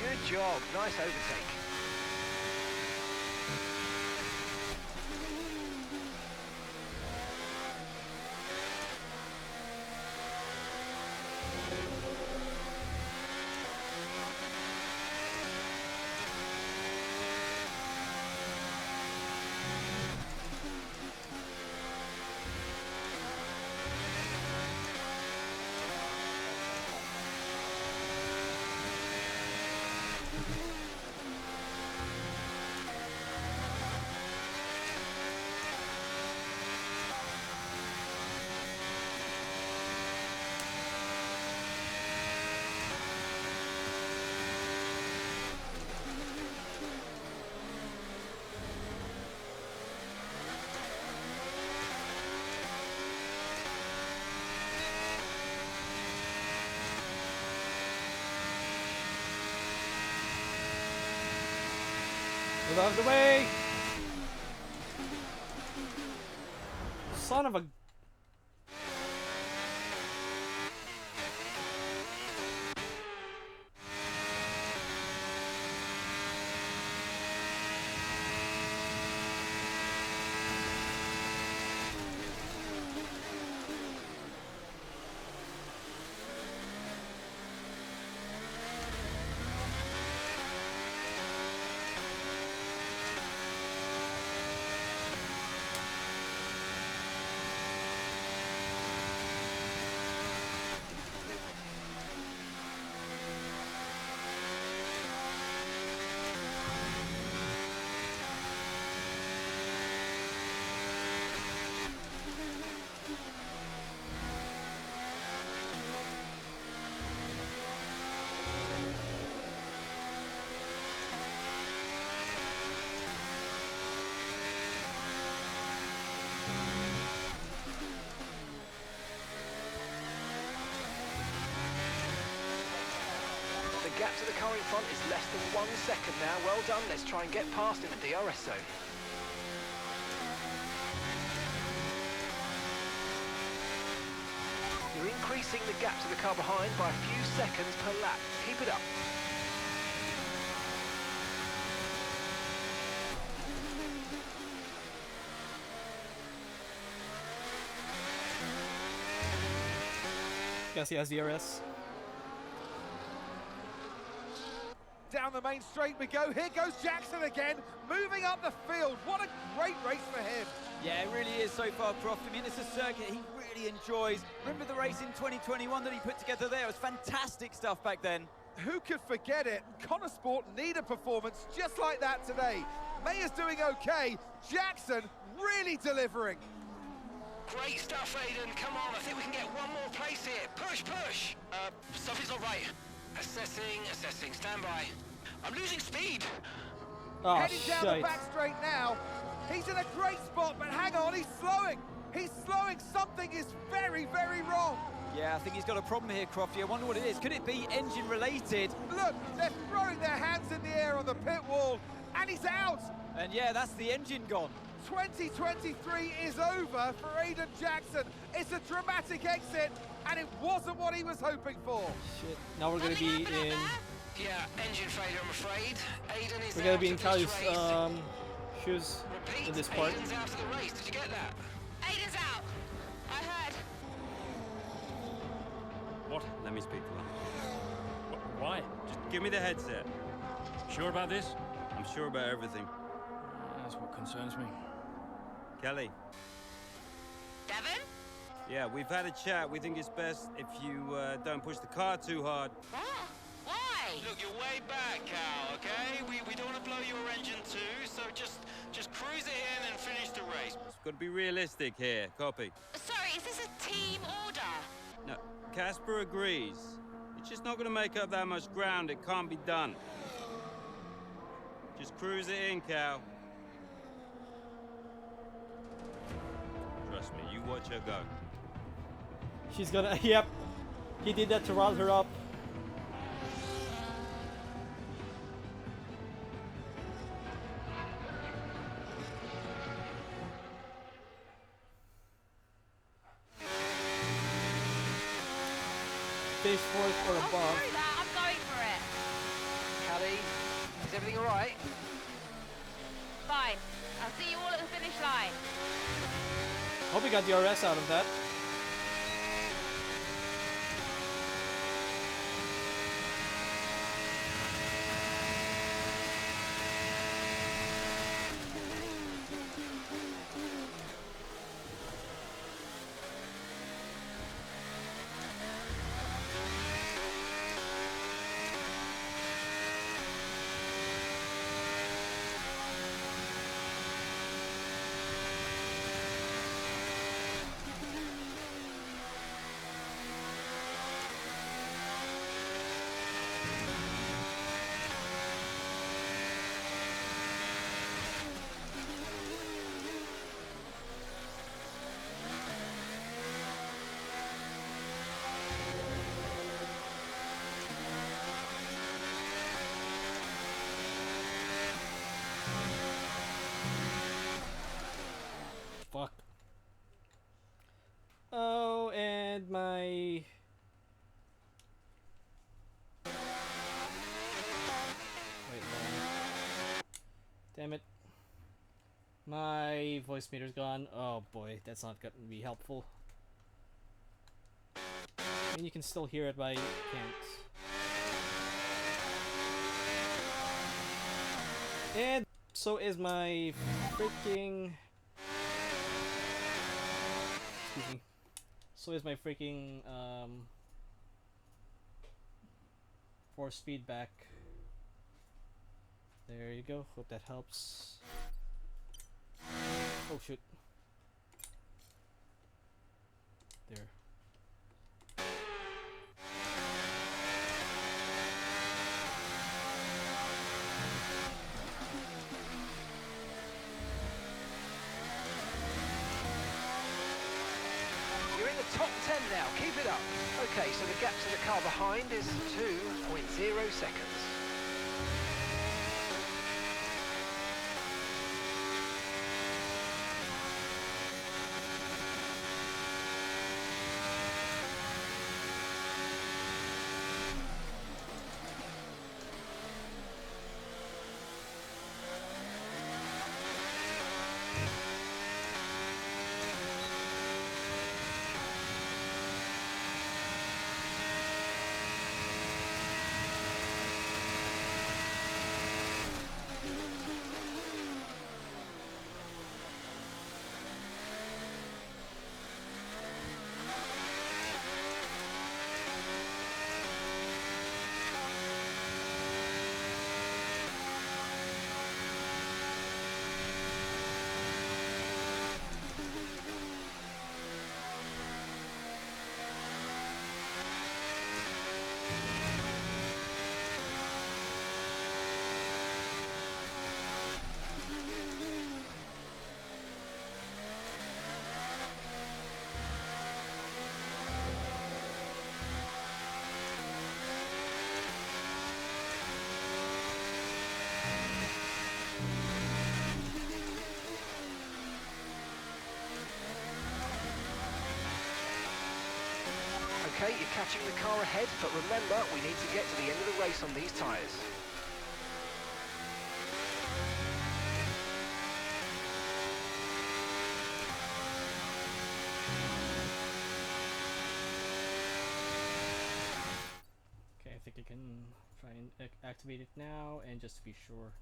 Good job, nice overtake. Move out of the way! Son of a... The gap to the car in front is less than 1 second now. Well done. Let's try and get past in the DRS zone. You're increasing the gap to the car behind by a few seconds per lap. Keep it up. Guess he has DRS. Down the main straight we go. Here goes Jackson again, moving up the field. What a great race for him. Yeah, it really is so far, Croft. I mean, it's a circuit he really enjoys. Remember the race in 2021 that he put together there? It was fantastic stuff back then. Who could forget it? Connor Sport need a performance just like that today. Mayer's doing okay. Jackson really delivering. Great stuff, Aidan. Come on, I think we can get one more place here. Push, push. Something's not right. Assessing, stand by. I'm losing speed. Oh, Heading down the back straight now. He's in a great spot, but hang on, he's slowing. He's slowing. Something is very, very wrong. Yeah, I think he's got a problem here, Crofty. I wonder what it is. Could it be engine related? Look, they're throwing their hands in the air on the pit wall, and he's out. And yeah, that's the engine gone. 2023 is over for Aidan Jackson. It's a dramatic exit, and it wasn't what he was hoping for. Shit. Now we're going to be in... Yeah, engine failure, I'm afraid. Aidan is We're going to be in Cali's shoes Repeat, in this part. Aiden's out of the race. Did you get that? Aiden's out. I heard. What? Let me speak to her. Why? Just give me the headset. Sure about this? I'm sure about everything. That's what concerns me. Kelly. Devon? Yeah, we've had a chat. We think it's best if you don't push the car too hard. What? Why? Look, you're way back, Cal, okay? We don't want to blow your engine too, so just cruise it in and finish the race. It's got to be realistic here. Copy. Sorry, is this a team order? No, Casper agrees. It's just not going to make up that much ground. It can't be done. Just cruise it in, Cal. Trust me, you watch her go. She's gonna. Yep. He did that to rile her up. Finish fourth or above. Screw that, I'm going for it. Callie, is everything all right? Fine. I'll see you all at the finish line. Hope we got the RS out of that. Fuck. Oh, and my... Wait, damn it. My voice meter's gone. Oh boy, that's not gonna be helpful. I mean, you can still hear it, but I can't. And so is my freaking... Excuse me. So is my freaking force feedback. There you go. Hope that helps. Oh shoot. There. You're in the top 10 now. Keep it up. Okay, so the gap to the car behind is 2.0 seconds. Okay, you're catching the car ahead, but remember, we need to get to the end of the race on these tyres. I can try and activate it now, and just to be sure.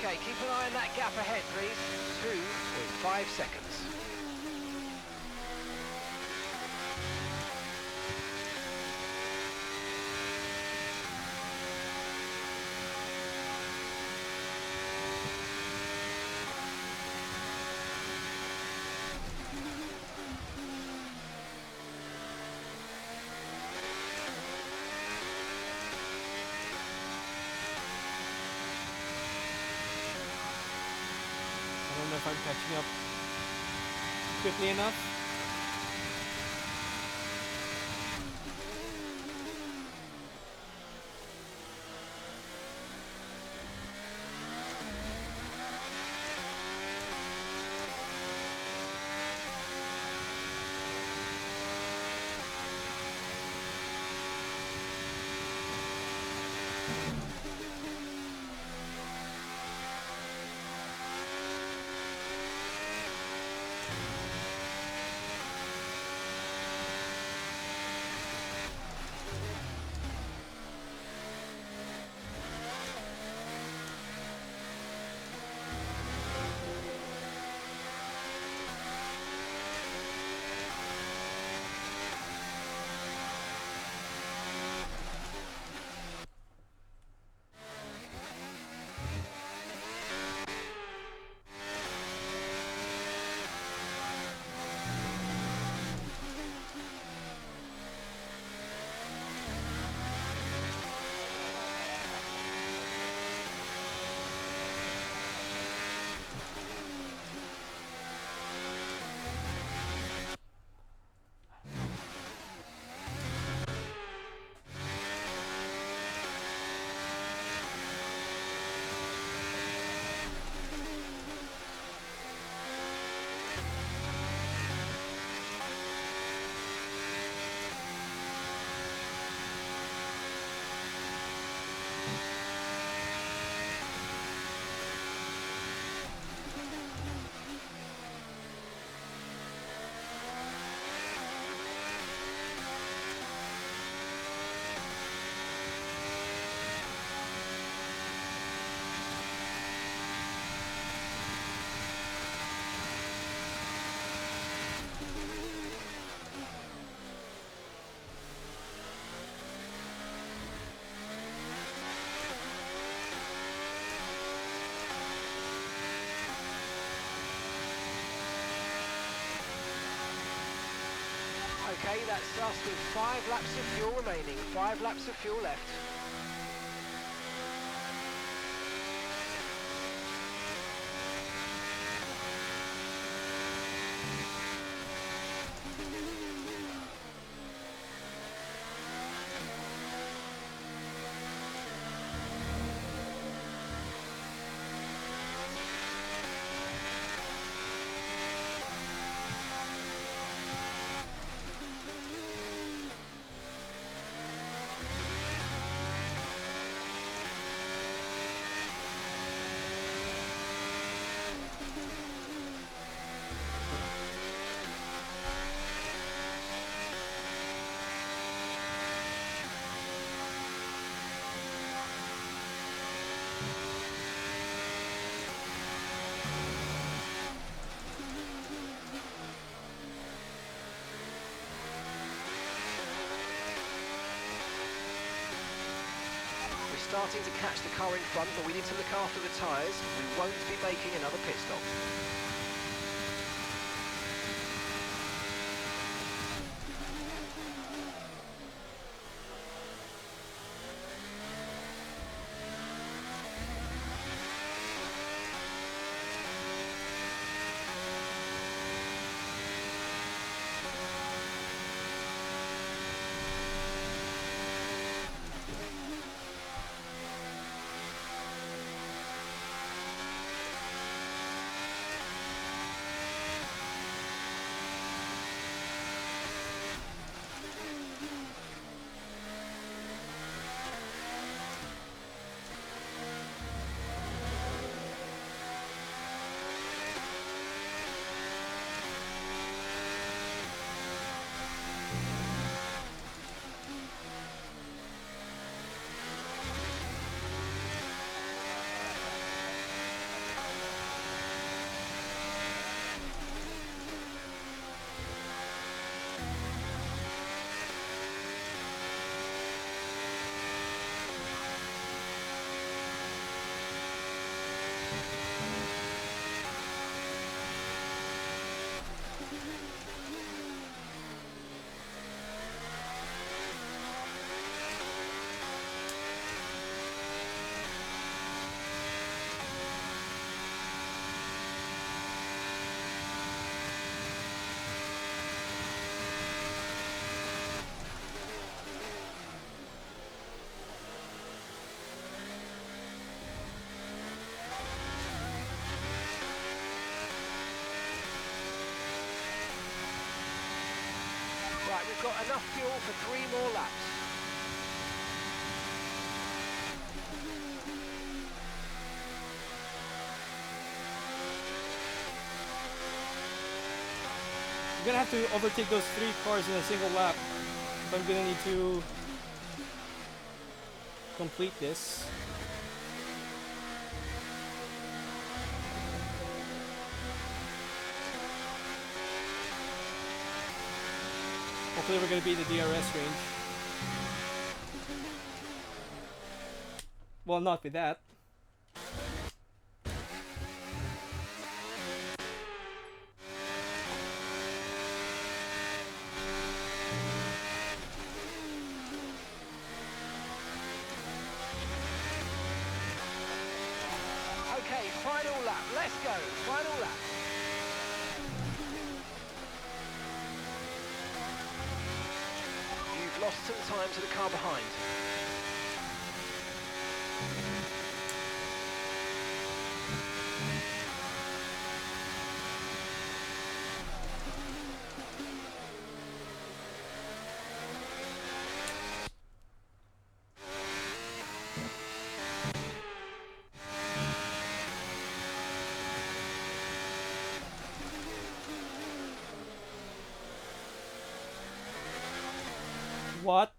Okay, keep an eye on that gap ahead, please. 2.5 seconds. I don't know if I'm catching up quickly enough. Okay, that's us with 5 laps of fuel remaining. 5 laps of fuel left. starting to catch the car in front, but we need to look after the tyres. We won't be making another pit stop. Right, we've got enough fuel for 3 more laps. I'm gonna have to overtake those 3 cars in a single lap if I'm gonna need to complete this. Hopefully we're gonna be in the DRS range. Well, not with that. Okay, final lap. Let's go. Final lap. You've lost some time to the car behind. What?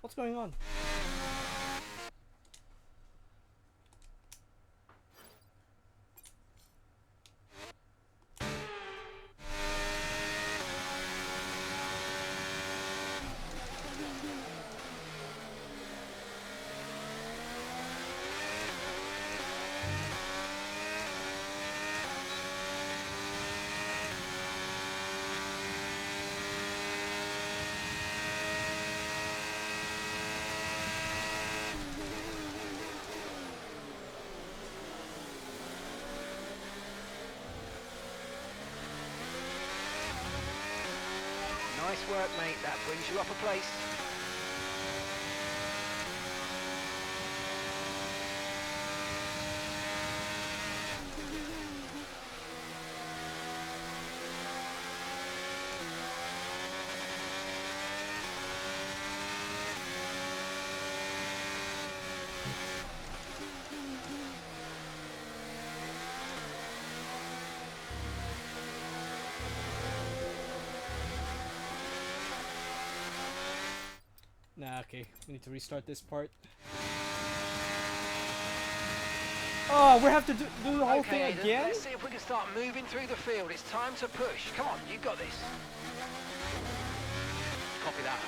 What's going on? Nice work, mate. That brings you up a place. Nah, okay. We need to restart this part. Oh, we have to do the whole Okay, thing Aiden, again? let's see if we can start moving through the field. It's time to push. Come on, you got this. Copy that.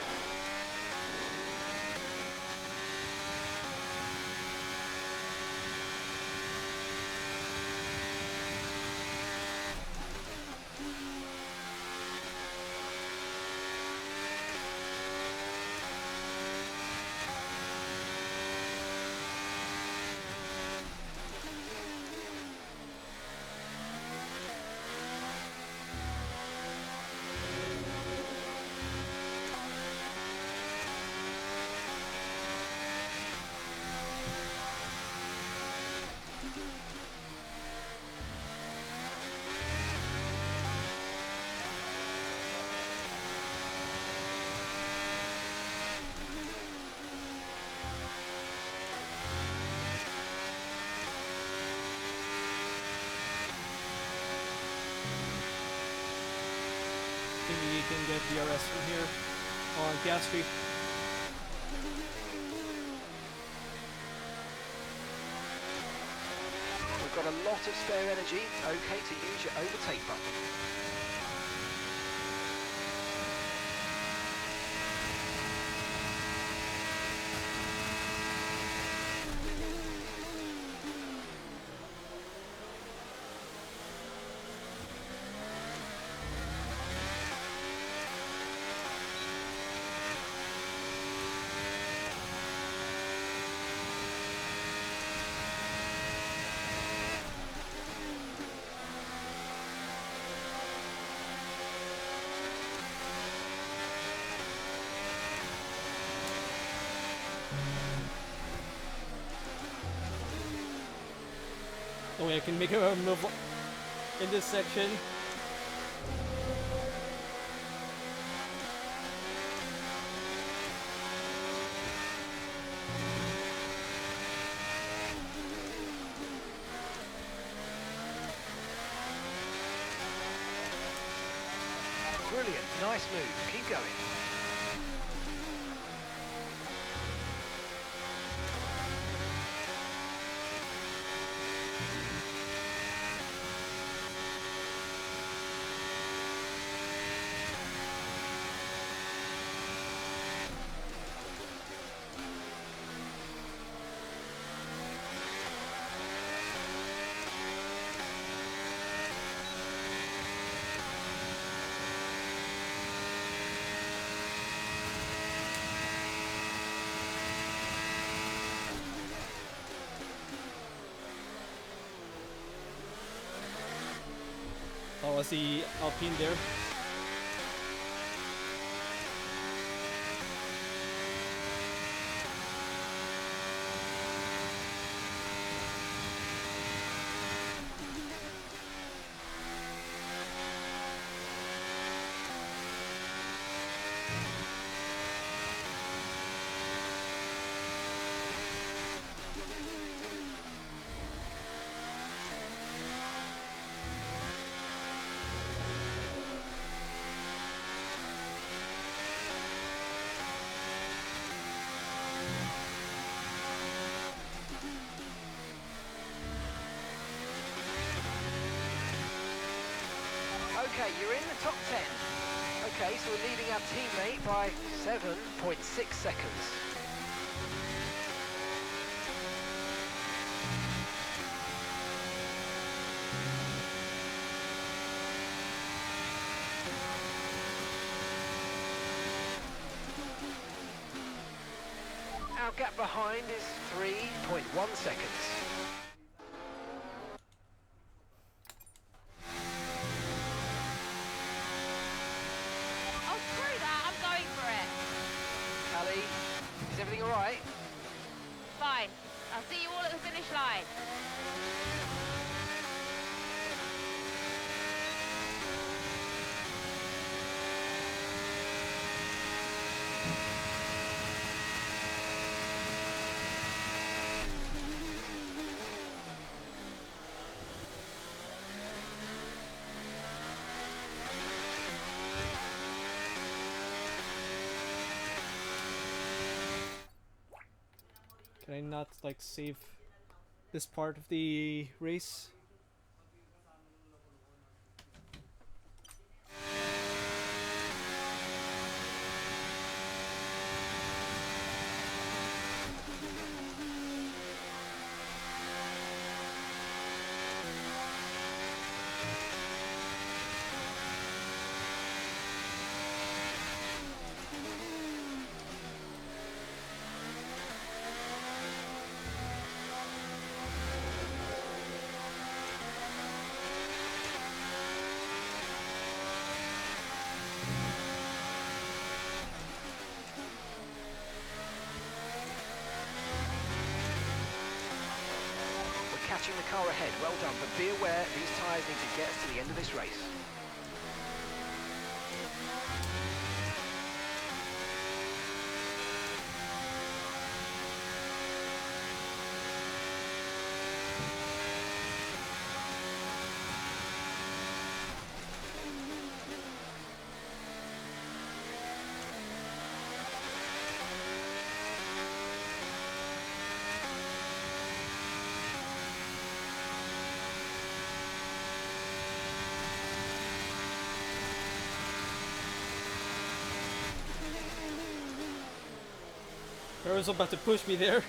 Think you can get DRS from here on Piastri. We've got a lot of spare energy. Okay to use your overtake button. Oh, I can make a move in this section. Brilliant, nice move. Keep going. Oh, I see Alpine there. Okay, you're in the top 10. Okay, so we're leading our teammate by 7.6 seconds. Our gap behind is 3.1 seconds. Oh, screw that. I'm going for it. Ali, is everything all right? Fine. I'll see you all at the finish line. Can I not like save this part of the race. Catching the car ahead, well done, but be aware these tyres need to get us to the end of this race. I was about to push me there.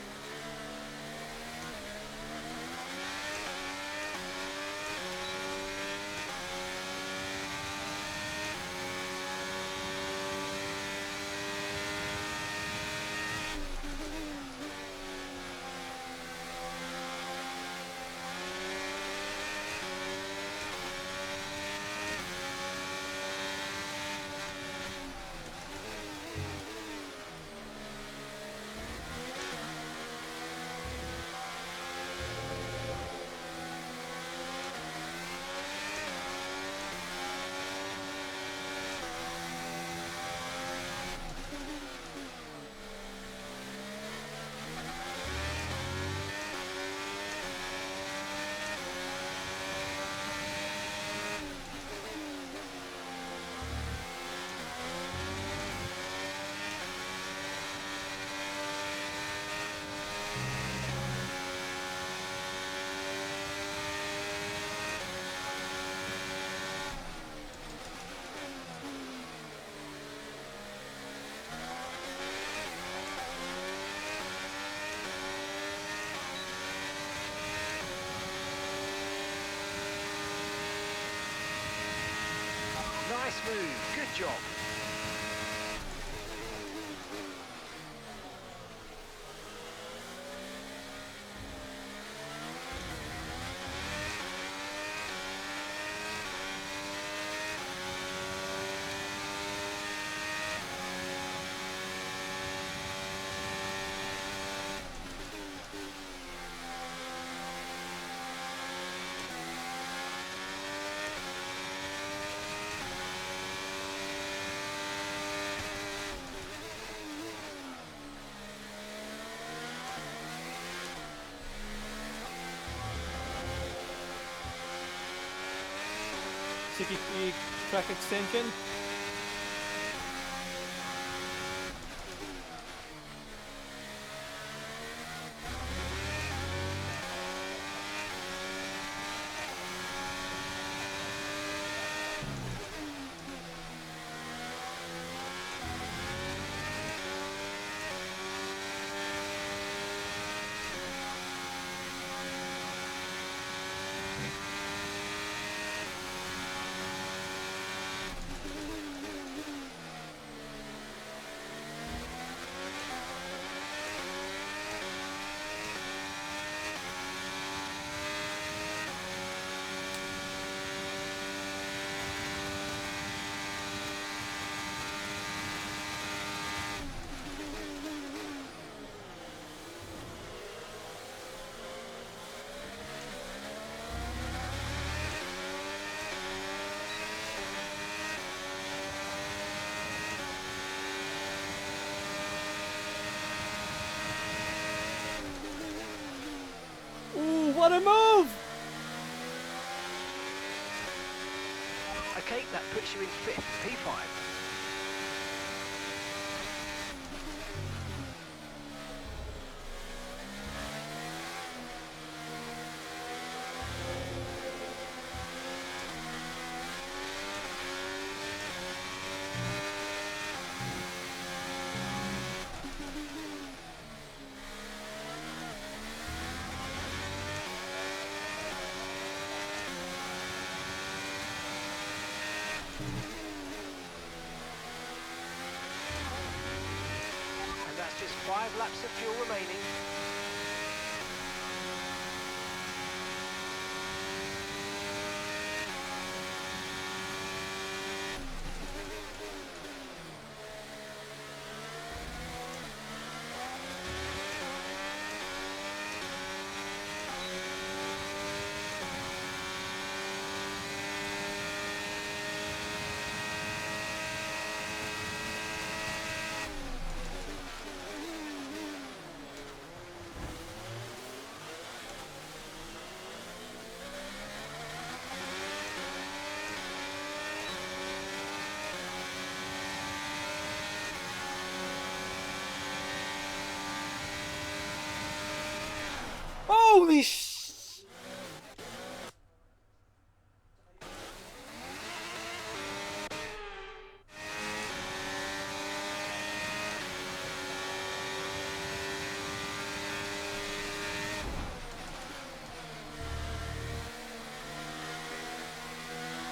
Nice move, good job. CP3 track extension. What a move! Okay, that puts you in 5th, P5. And that's just 5 laps of fuel remaining. Holy sh!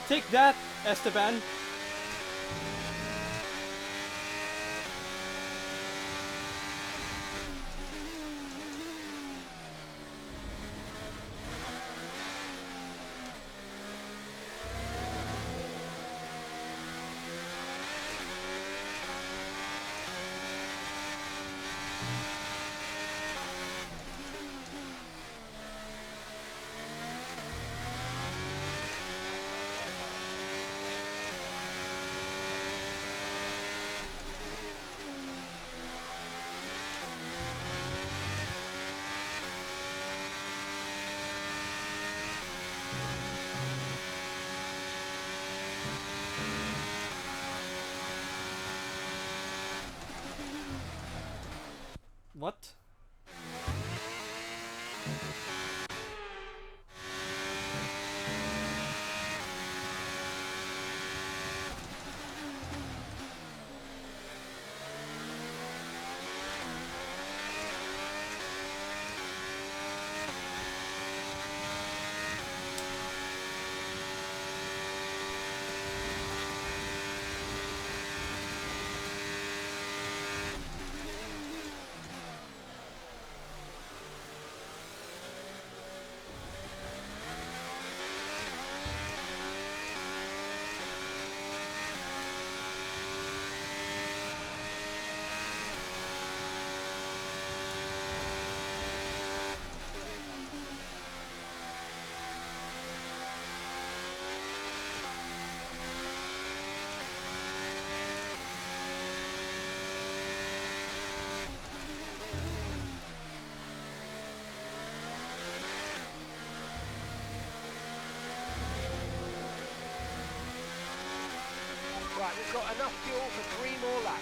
Take that, Esteban. What? Right, we've got enough fuel for 3 more laps.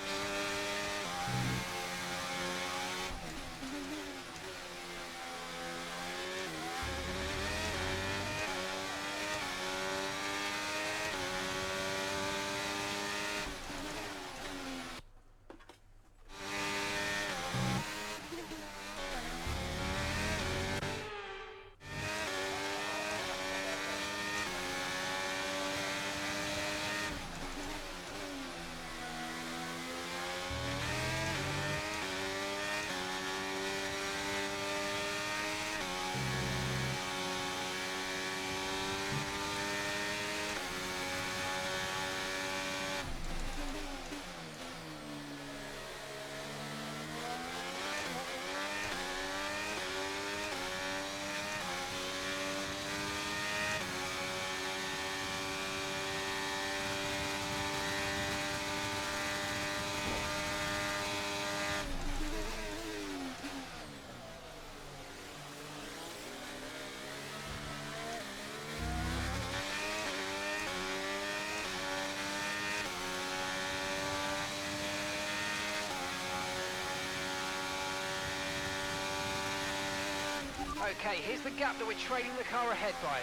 Okay, here's the gap that we're trailing the car ahead by.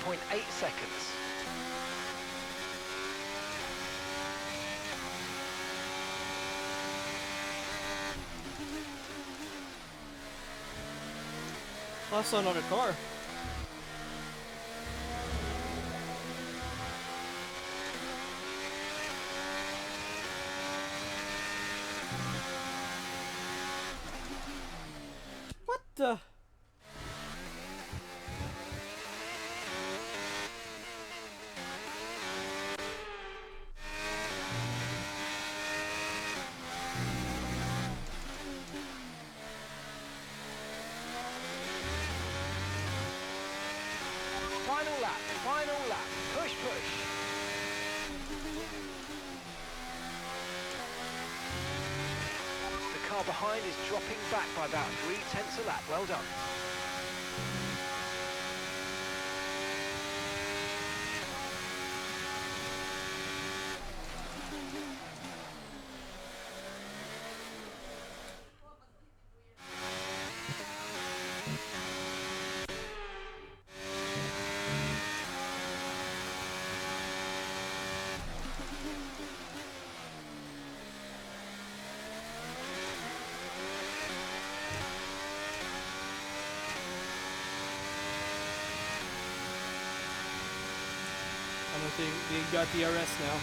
4.8 seconds. Also another car. Final lap, final lap. Push, push. The car behind is dropping back by about 3/10 a lap. Well done. I don't think they got the arrest now.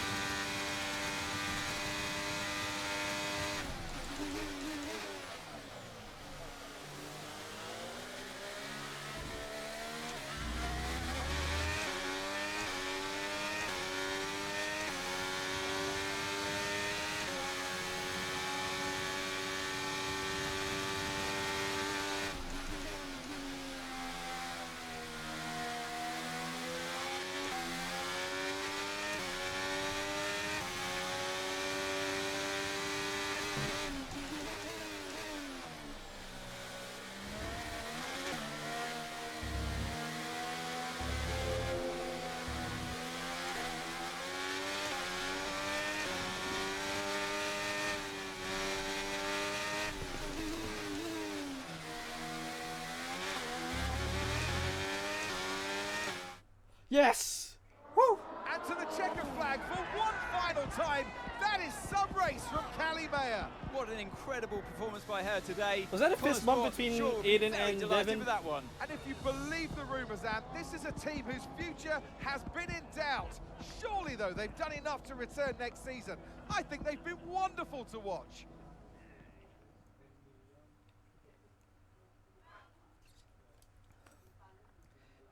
Yes! Woo! And to the checker flag for one final time. That is some race from Callie Mayer. What an incredible performance by her today. Was that a fist bump between Aiden and Devin? With that one. And if you believe the rumours, Ant, this is a team whose future has been in doubt. Surely, though, they've done enough to return next season. I think they've been wonderful to watch.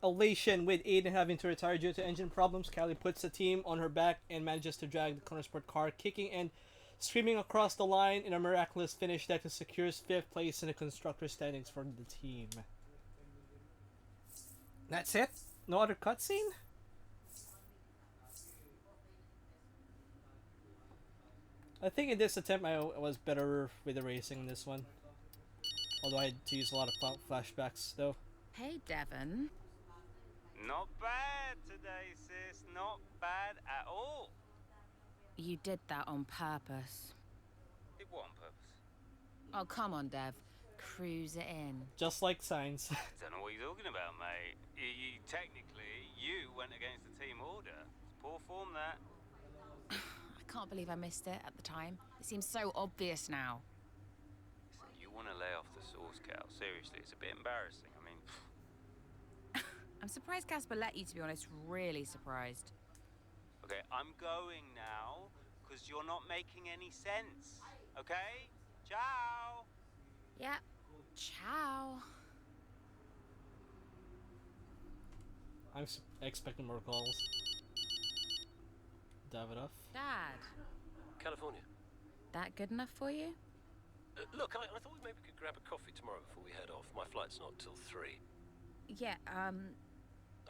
Elation with Aiden having to retire due to engine problems. Callie puts the team on her back and manages to drag the corner sport car, kicking and screaming across the line in a miraculous finish that secures 5th place in the constructor standings for the team. That's it? No other cutscene? I think in this attempt I was better with the racing in this one. Although I had to use a lot of flashbacks though. Hey, Devon. Not bad today, sis. Not bad at all. You did that on purpose. Did what on purpose? Oh, come on, Dev. Cruise it in. Just like signs. Don't know what you're talking about, mate. Technically, you went against the team order. It's poor form, that. I can't believe I missed it at the time. It seems so obvious now. Listen, you want to lay off the sauce, Cal. Seriously, it's a bit embarrassing. I mean... I'm surprised Casper let you, to be honest. Really surprised. Okay, I'm going now, because you're not making any sense. Okay? Ciao! Yeah. Ciao. I'm expecting more calls. Davidoff. Dad. California. That good enough for you? Look, I thought maybe we could grab a coffee tomorrow before we head off. My flight's not till 3. Yeah,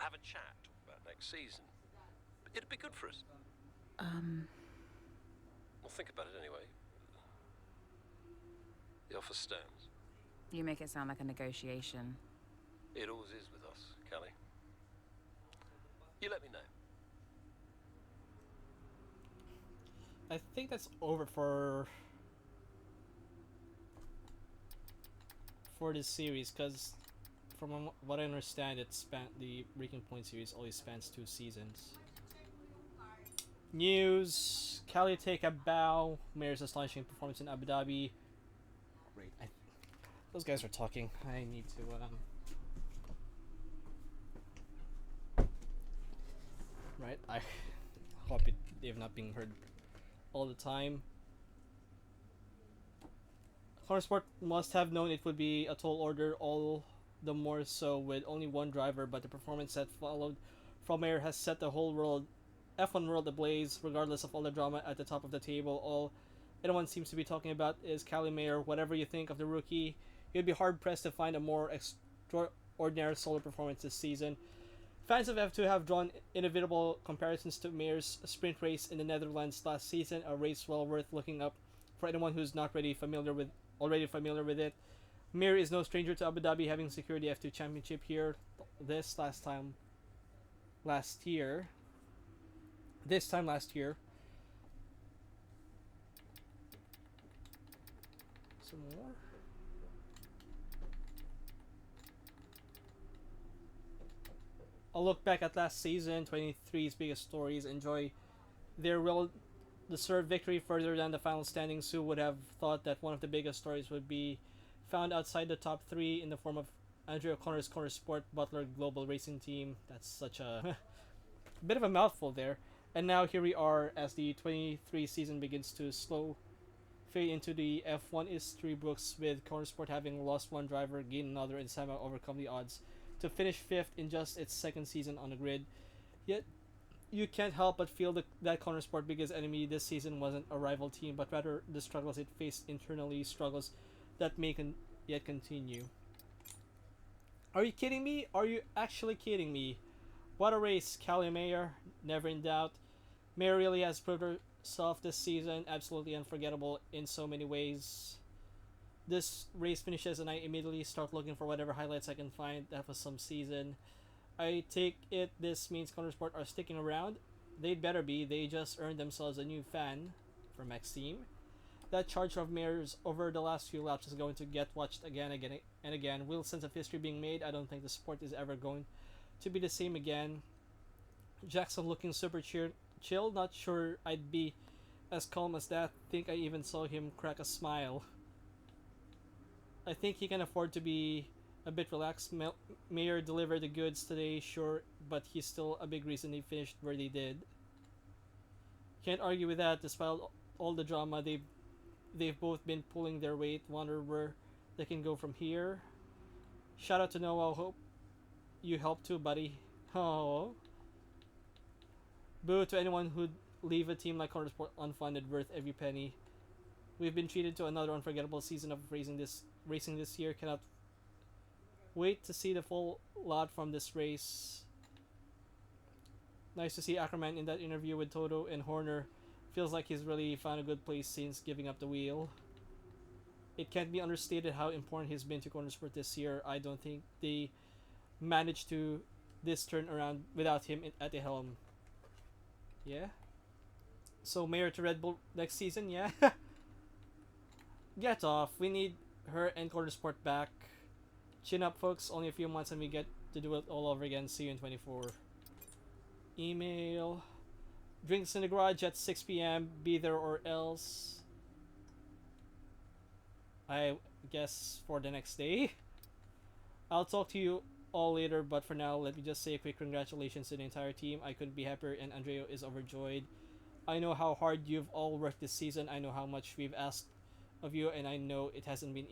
Have a chat, talk about next season. It'd be good for us. Well, think about it anyway. The offer stands. You make it sound like a negotiation. It always is with us, Callie. You let me know. I think that's over for this series, because from what I understand, the Breaking Point series only spans 2 seasons. News: Callie take a bow. Mayer's astonishing performance in Abu Dhabi. Great. Those guys are talking. I need to Right. I hope they've not been heard all the time. Motorsport must have known it would be a tall order, all the more so with only one driver, but the performance that followed from Mayer has set the whole world, F1 world ablaze, regardless of all the drama at the top of the table. All anyone seems to be talking about is Cali Mayer. Whatever you think of the rookie, you'd be hard-pressed to find a more extraordinary solo performance this season. Fans of F2 have drawn inevitable comparisons to Mayer's sprint race in the Netherlands last season, a race well worth looking up for anyone who's not already familiar with it. Mir is no stranger to Abu Dhabi, having secured the F2 championship here this time last year. Some more. I'll look back at last season, 23's biggest stories, enjoy their well-deserved victory further than the final standings. Who would have thought that one of the biggest stories would be found outside the top 3 in the form of Andrea O'Connor's Corner Sport Butler Global Racing Team? That's such a bit of a mouthful there. And now here we are as the 23 season begins to slow fade into the F1 history books, with Corner Sport having lost one driver, gained another, and somehow overcome the odds to finish 5th in just its second season on the grid. Yet, you can't help but feel that Corner Sport biggest enemy this season wasn't a rival team, but rather the struggles it faced internally, struggles that may yet continue. Are you kidding me? Are you actually kidding me? What a race, Callie Mayer, never in doubt. Mayer really has proved herself this season, absolutely unforgettable in so many ways. This race finishes and I immediately start looking for whatever highlights I can find that was some season. I take it this means Corner Sport are sticking around. They'd better be. They just earned themselves a new fan for Maxime. That charge of Mayer's over the last few laps is going to get watched again and again. Real sense of history being made. I don't think the sport is ever going to be the same again. Jackson looking super chill. Not sure I'd be as calm as that. Think I even saw him crack a smile. I think he can afford to be a bit relaxed. Mayer delivered the goods today, sure, but he's still a big reason they finished where they did. Can't argue with that. Despite all the drama, they've both been pulling their weight. Wonder where they can go from here. Shout out to Noah. Hope you help too, buddy. Oh. Boo to anyone who'd leave a team like Corner Sport unfunded, worth every penny. We've been treated to another unforgettable season of racing this year. Cannot wait to see the full lot from this race. Nice to see Ackerman in that interview with Toto and Horner. Feels like he's really found a good place since giving up the wheel. It can't be understated how important he's been to Corner Sport this year. I don't think they managed to this turn around without him at the helm. Yeah? So Mayer to Red Bull next season, yeah? Get off. We need her and Corner Sport back. Chin up, folks. Only a few months and we get to do it all over again. See you in 24. Email. Drinks in the garage at 6 p.m. Be there or else. I guess for the next day. I'll talk to you all later, but for now, let me just say a quick congratulations to the entire team. I couldn't be happier and Andrea is overjoyed. I know how hard you've all worked this season. I know how much we've asked of you, and I know it hasn't been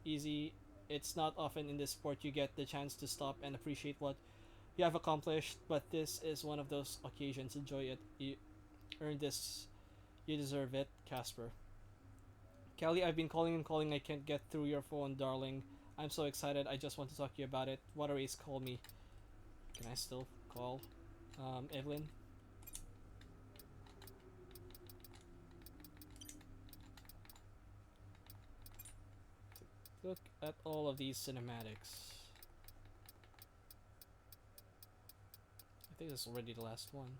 easy. It's not often in this sport you get the chance to stop and appreciate what you have accomplished, but this is one of those occasions. Enjoy it. You earned this. You deserve it, Casper. Kelly, I've been calling and calling. I can't get through your phone, darling. I'm so excited. I just want to talk to you about it. What a race. Call me. Can I still call Evelyn? Look at all of these cinematics. I think this is already the last one.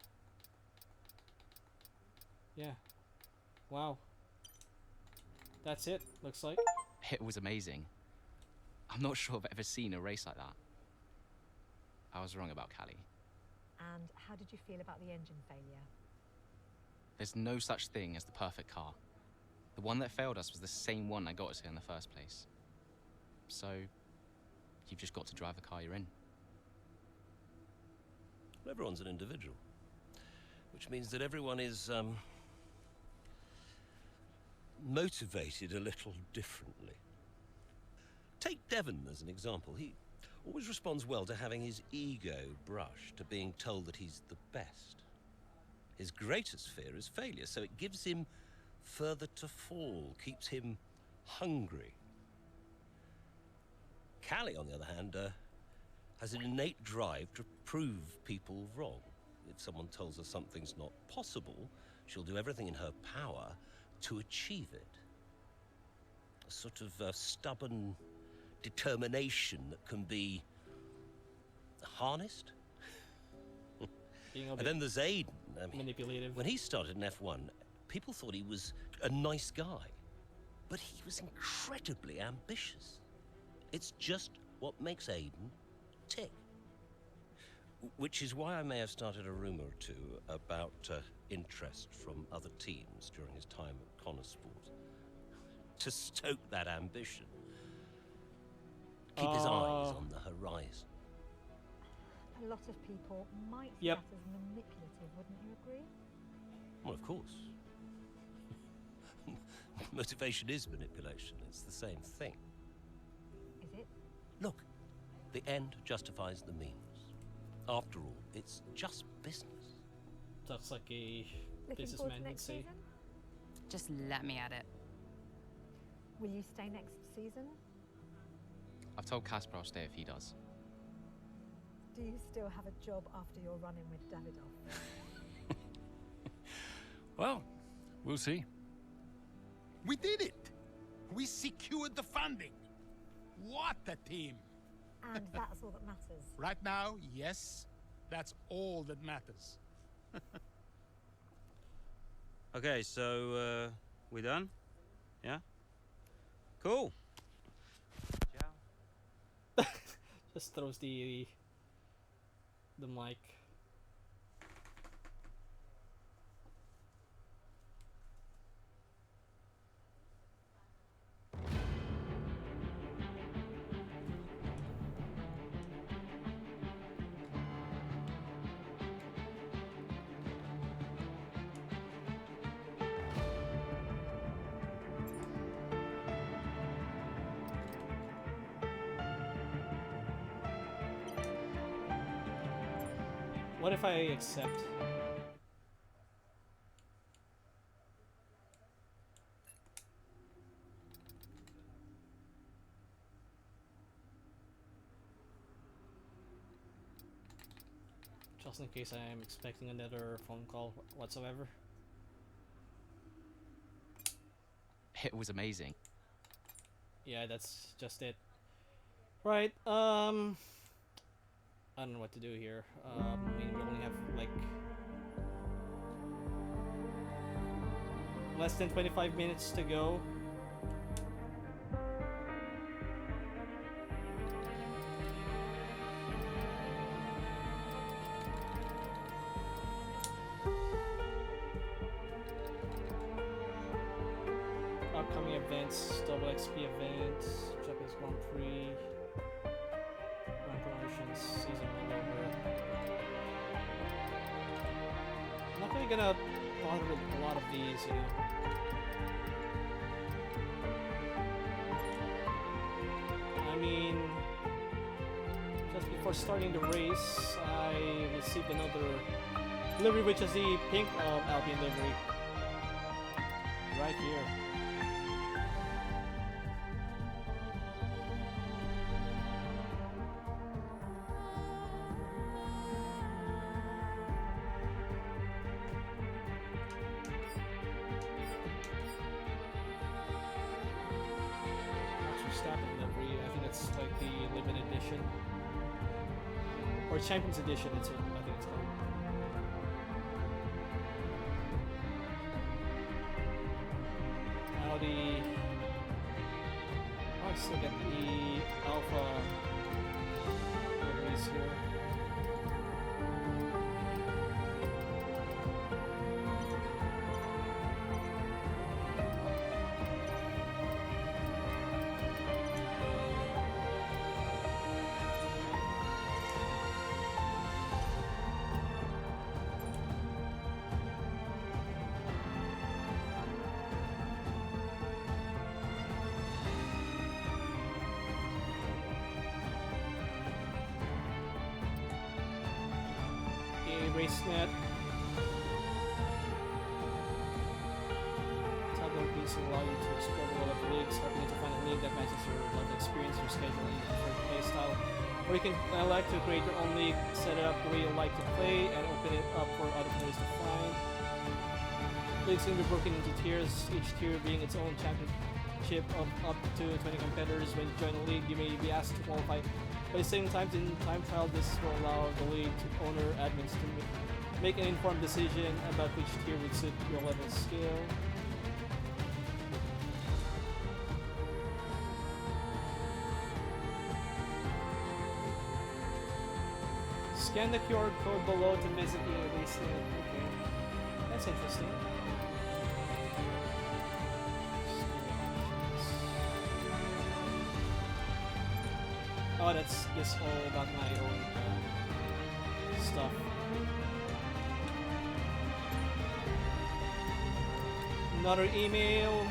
Yeah. Wow. That's it, looks like. It was amazing. I'm not sure I've ever seen a race like that. I was wrong about Callie. And how did you feel about the engine failure? There's no such thing as the perfect car. The one that failed us was the same one that got us here in the first place. So, you've just got to drive the car you're in. Well, everyone's an individual, which means that everyone is, motivated a little differently. Take Devon as an example. He always responds well to having his ego brushed, to being told that he's the best. His greatest fear is failure, so it gives him further to fall, keeps him hungry. Callie, on the other hand, has an innate drive to prove people wrong. If someone tells her something's not possible, she'll do everything in her power to achieve it. A sort of stubborn determination that can be harnessed. And then there's Aiden. I mean, manipulative. When he started in F1, people thought he was a nice guy. But he was incredibly ambitious. It's just what makes Aiden tick. Which is why I may have started a rumor or two about interest from other teams during his time at Connorsport. To stoke that ambition. Keep his eyes on the horizon. A lot of people might see Yep. that as manipulative, wouldn't you agree? Well, of course. Motivation is manipulation. It's the same thing. Is it? Look, the end justifies the means. After all, it's just business. That's like a Looking forward businessman to would next say. season? Just let me at it. Will you stay next season? I've told Casper I'll stay if he does. Do you still have a job after your run-in with Davidoff? Well, we'll see. We did it! We secured the funding! What a team! And that's all that matters. Right now, yes, that's all that matters. Okay, so, we done? Yeah? Cool. Just throws the mic. What if I accept? Just in case I am expecting another phone call whatsoever. It was amazing. Yeah, that's just it. Right, I don't know what to do here. I mean, we only have like less than 25 minutes to go. Upcoming events, double XP events, Japanese Grand Prix. Season all over. I'm not really gonna bother with a lot of these, you know. I mean, just before starting the race, I received another delivery, which is the pink Albion livery. Right here. Champions Edition, I think it's called. Now I still get the Alpha liveries here. race net. Toggle piece will allow you to explore the world of leagues, helping you to find a league that matches your level of experience, your schedule, and your preferred play style. Or you can elect to create your own league, set it up the way you like to play, and open it up for other players to find. Leagues can be broken into tiers, each tier being its own championship of up to 20 competitors. When you join a league, you may be asked to qualify by the same time in time trial. This will allow the league owner admins to make an informed decision about which tier would suit your level skill. Scan the QR code below to visit the race net. Okay, that's interesting. Oh, that's just all about my own stuff. Another email.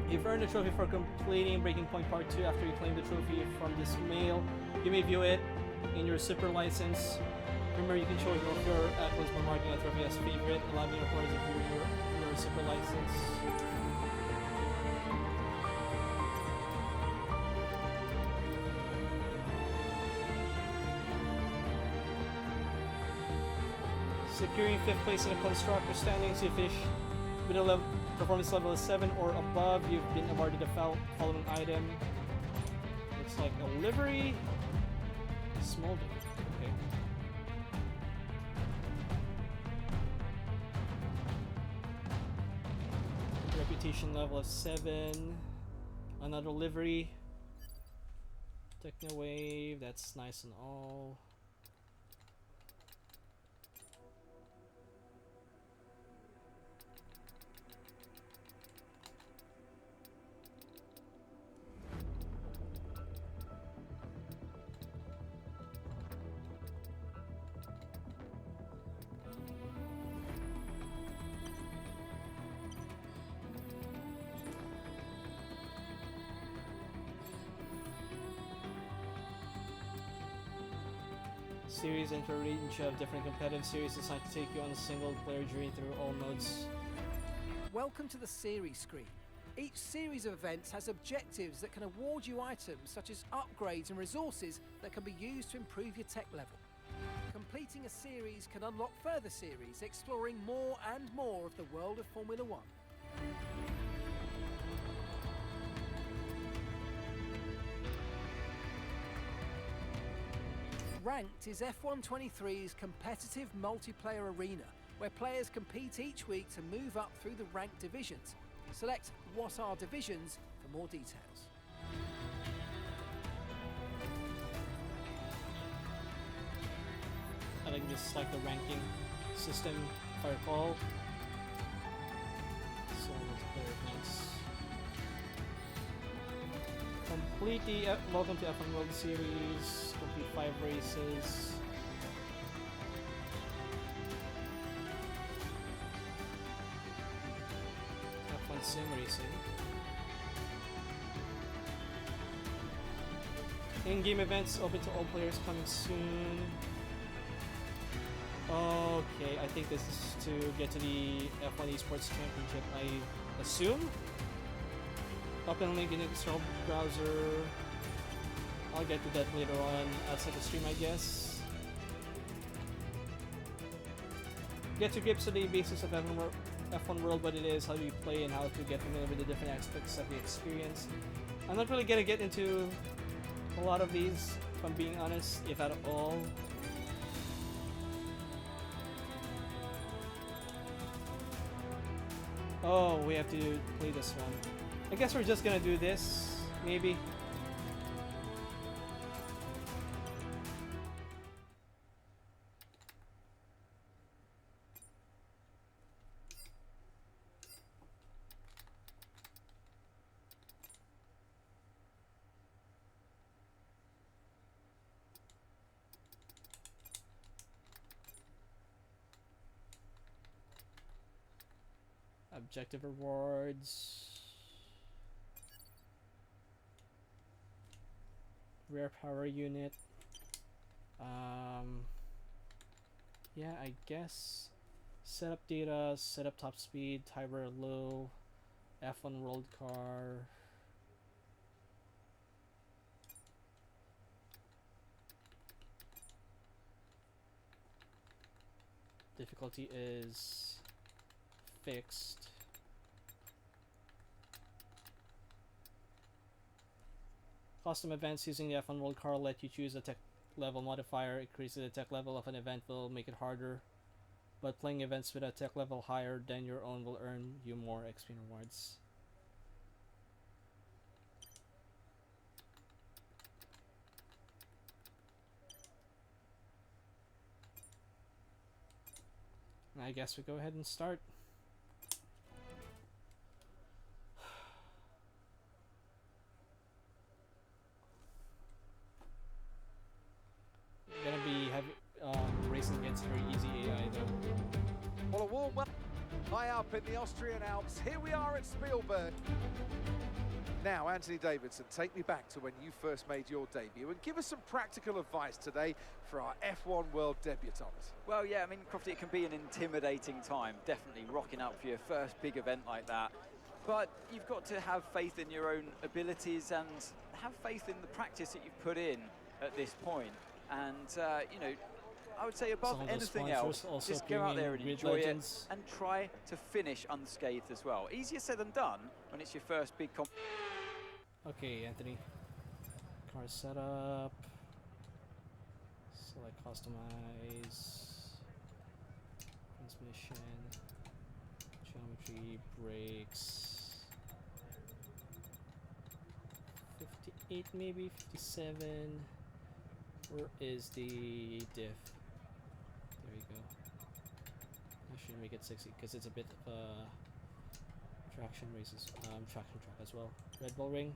You've earned a trophy for completing Breaking Point Part 2. After you claim the trophy from this mail, you may view it in your super license. Remember, you can show your at-once by marking a trophy as favorite, allowing your players to view your super license. Securing 5th place in the constructor standings, you finish with a performance level of 7 or above. You've been awarded the following item. Looks like a livery. Smolder. Okay. Reputation level of 7. Another livery. Techno Wave. That's nice and all. Series enter a range of different competitive series designed to take you on a single player journey through all modes. Welcome to the series screen. Each series of events has objectives that can award you items such as upgrades and resources that can be used to improve your tech level. Completing a series can unlock further series, exploring more and more of the world of Formula One. Ranked is F123's competitive multiplayer arena, where players compete each week to move up through the ranked divisions. Select What Are Divisions for more details. I think this is like the ranking system, if I recall. So multiplayer events. Complete the welcome to F1 World Series. Complete 5 races. F1 Sim Racing. In-game events open to all players coming soon. Okay, I think this is to get to the F1 Esports Championship, I assume. Open link in the external browser. I'll get to that later on outside the stream, I guess. Get to grips with the basics of F1 World, what it is, how do you play, and how to get familiar with the different aspects of the experience. I'm not really gonna get into a lot of these, if I'm being honest, if at all. Oh, we have to play this one. I guess we're just gonna do this, maybe. Objective rewards. Rare power unit. Yeah, I guess setup data, setup top speed, timer low, F1 world car. Difficulty is fixed. Custom events using the F1 world car let you choose a tech level modifier. Increasing the tech level of an event will make it harder, but playing events with a tech level higher than your own will earn you more XP rewards. I guess we go ahead and start. Gonna be racing against very easy AI though. Well, a warm welcome high up in the Austrian Alps. Here we are at Spielberg. Now, Anthony Davidson, take me back to when you first made your debut and give us some practical advice today for our F1 World debutante. Well, yeah, I mean, Crofty, it can be an intimidating time, definitely rocking up for your first big event like that. But you've got to have faith in your own abilities and have faith in the practice that you've put in at this point. And, you know, I would say above anything else, just go out there and enjoy it and try to finish unscathed as well. Easier said than done when it's your first big Okay, Anthony. Car setup. Select customize. Transmission. Geometry, brakes. 58 maybe, 57. Where is the diff? There you go. I should make it 60 because it's a bit of a traction track as well. Red Bull ring.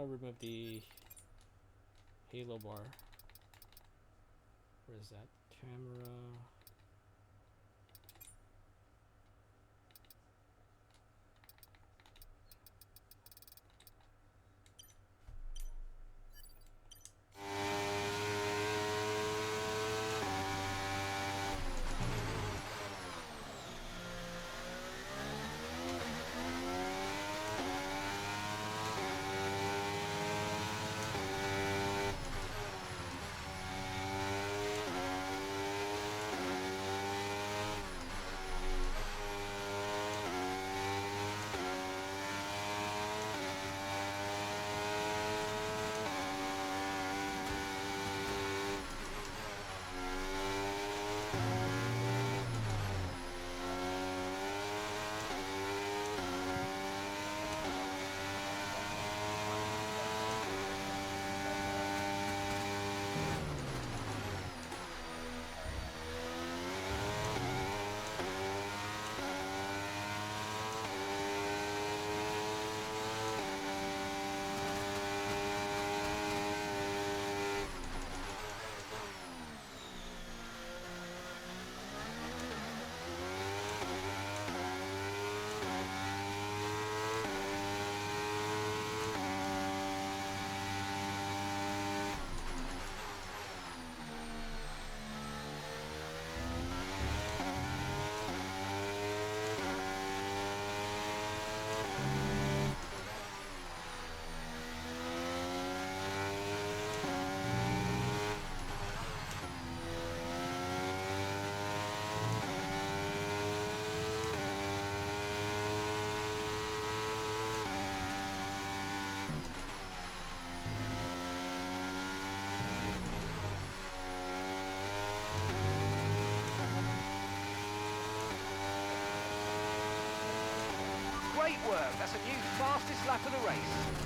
Remove the halo bar. Where is that? Camera. Great work. That's a new fastest lap of the race.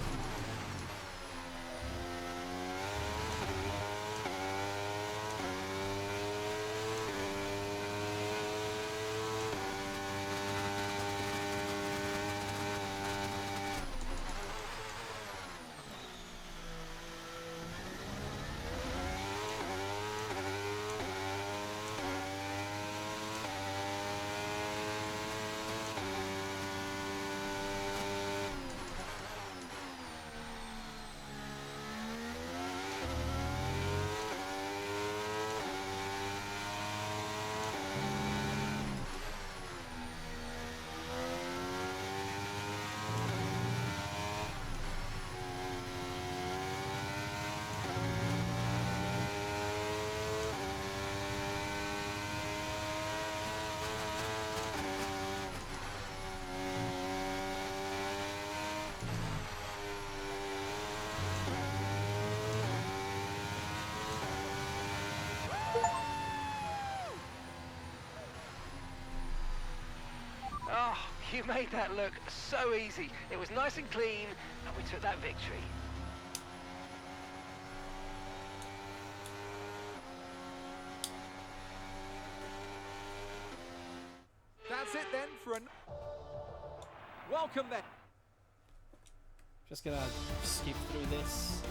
Oh, you made that look so easy. It was nice and clean, and we took that victory. That's it then for an... Welcome then. Just gonna skip through this.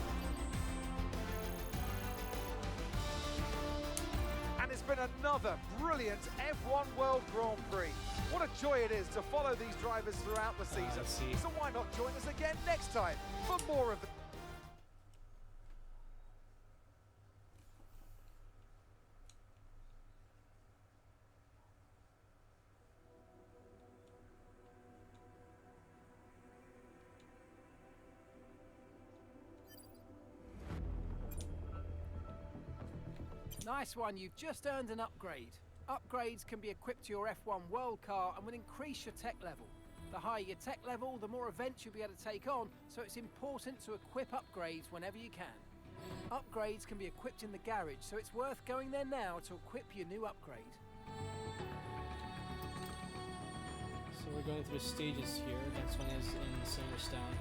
And it's been another brilliant F1 World Grand Prix. What a joy it is to follow these drivers throughout the season. So why not join us again next time for more of the... Nice one, you've just earned an upgrade. Upgrades can be equipped to your F1 World car and will increase your tech level. The higher your tech level, the more events you'll be able to take on, so it's important to equip upgrades whenever you can. Upgrades can be equipped in the garage, so it's worth going there now to equip your new upgrade. So we're going through stages here. Next one is in Silverstone.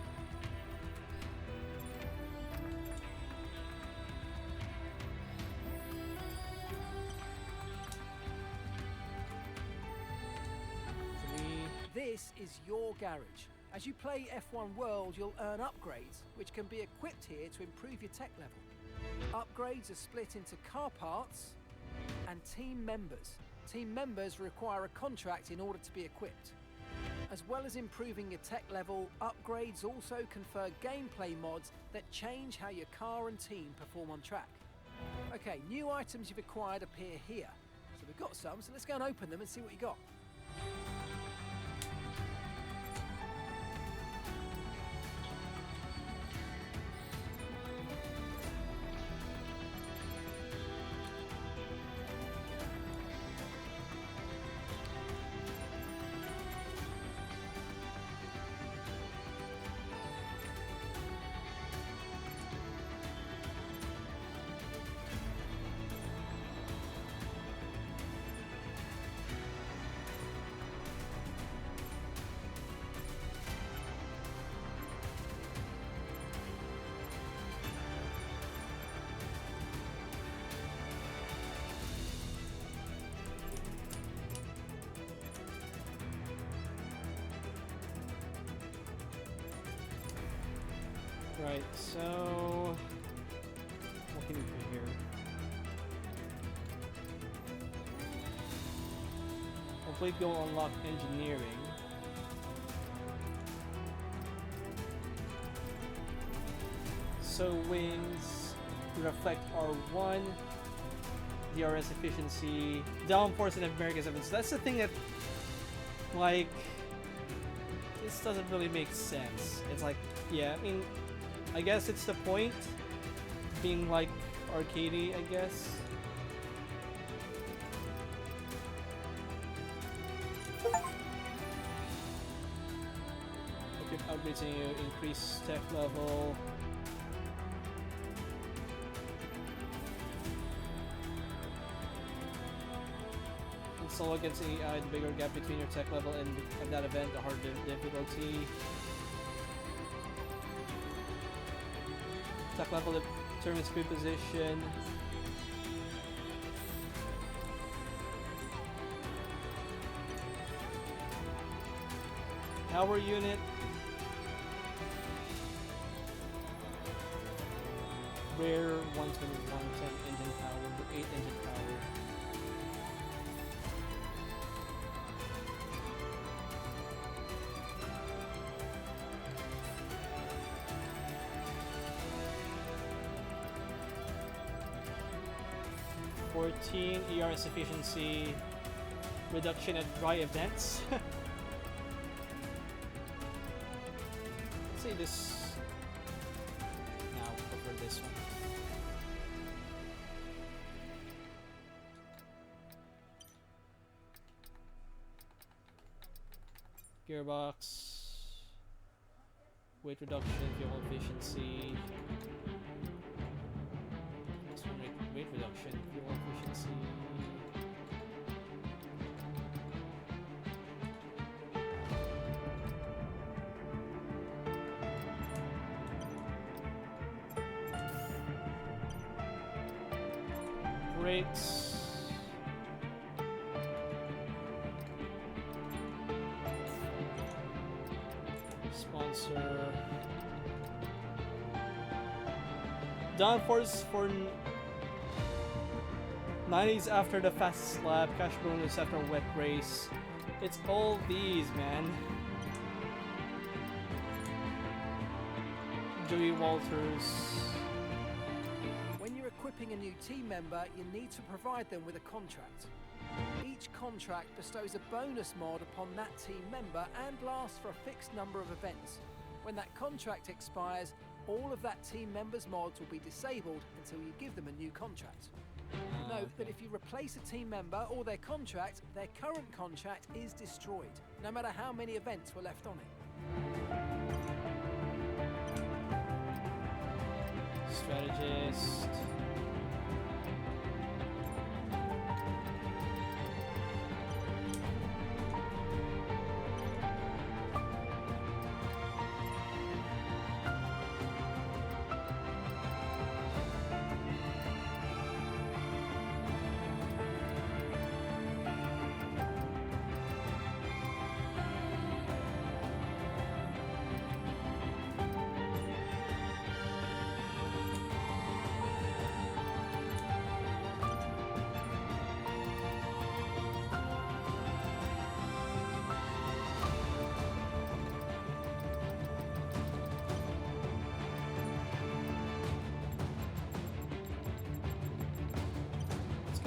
This is your garage. As you play F1 World, you'll earn upgrades, which can be equipped here to improve your tech level. Upgrades are split into car parts and team members. Team members require a contract in order to be equipped. As well as improving your tech level, upgrades also confer gameplay mods that change how your car and team perform on track. Okay, new items you've acquired appear here. So we've got some, so let's go and open them and see what you got. Right, so what can we put here? Hopefully go unlock engineering. So wings reflect R1, DRS efficiency, downforce and American 7. So that's the thing that, like, this doesn't really make sense. It's like, yeah, I mean, I guess it's the point, being like arcadey, I guess. Okay, upgrades you increase tech level. solo against AI, the bigger gap between your tech level and that event, the harder the difficulty. Tech level determines speed position. Power unit. Rare 121, 10 engine power, 8 engine power. ERS efficiency reduction at dry events. Let's say this. Now prefer this one. Gearbox, weight reduction, fuel efficiency. This one, weight reduction, fuel efficiency. Brakes. Sponsor. Downforce for 90s after the fast lap, cash bonus after wet race. It's all these, man. Joey Walters. When you're equipping a new team member, you need to provide them with a contract. Each contract bestows a bonus mod upon that team member and lasts for a fixed number of events. When that contract expires, all of that team member's mods will be disabled until you give them a new contract. Note that if you replace a team member or their contract, their current contract is destroyed, no matter how many events were left on it. Strategist.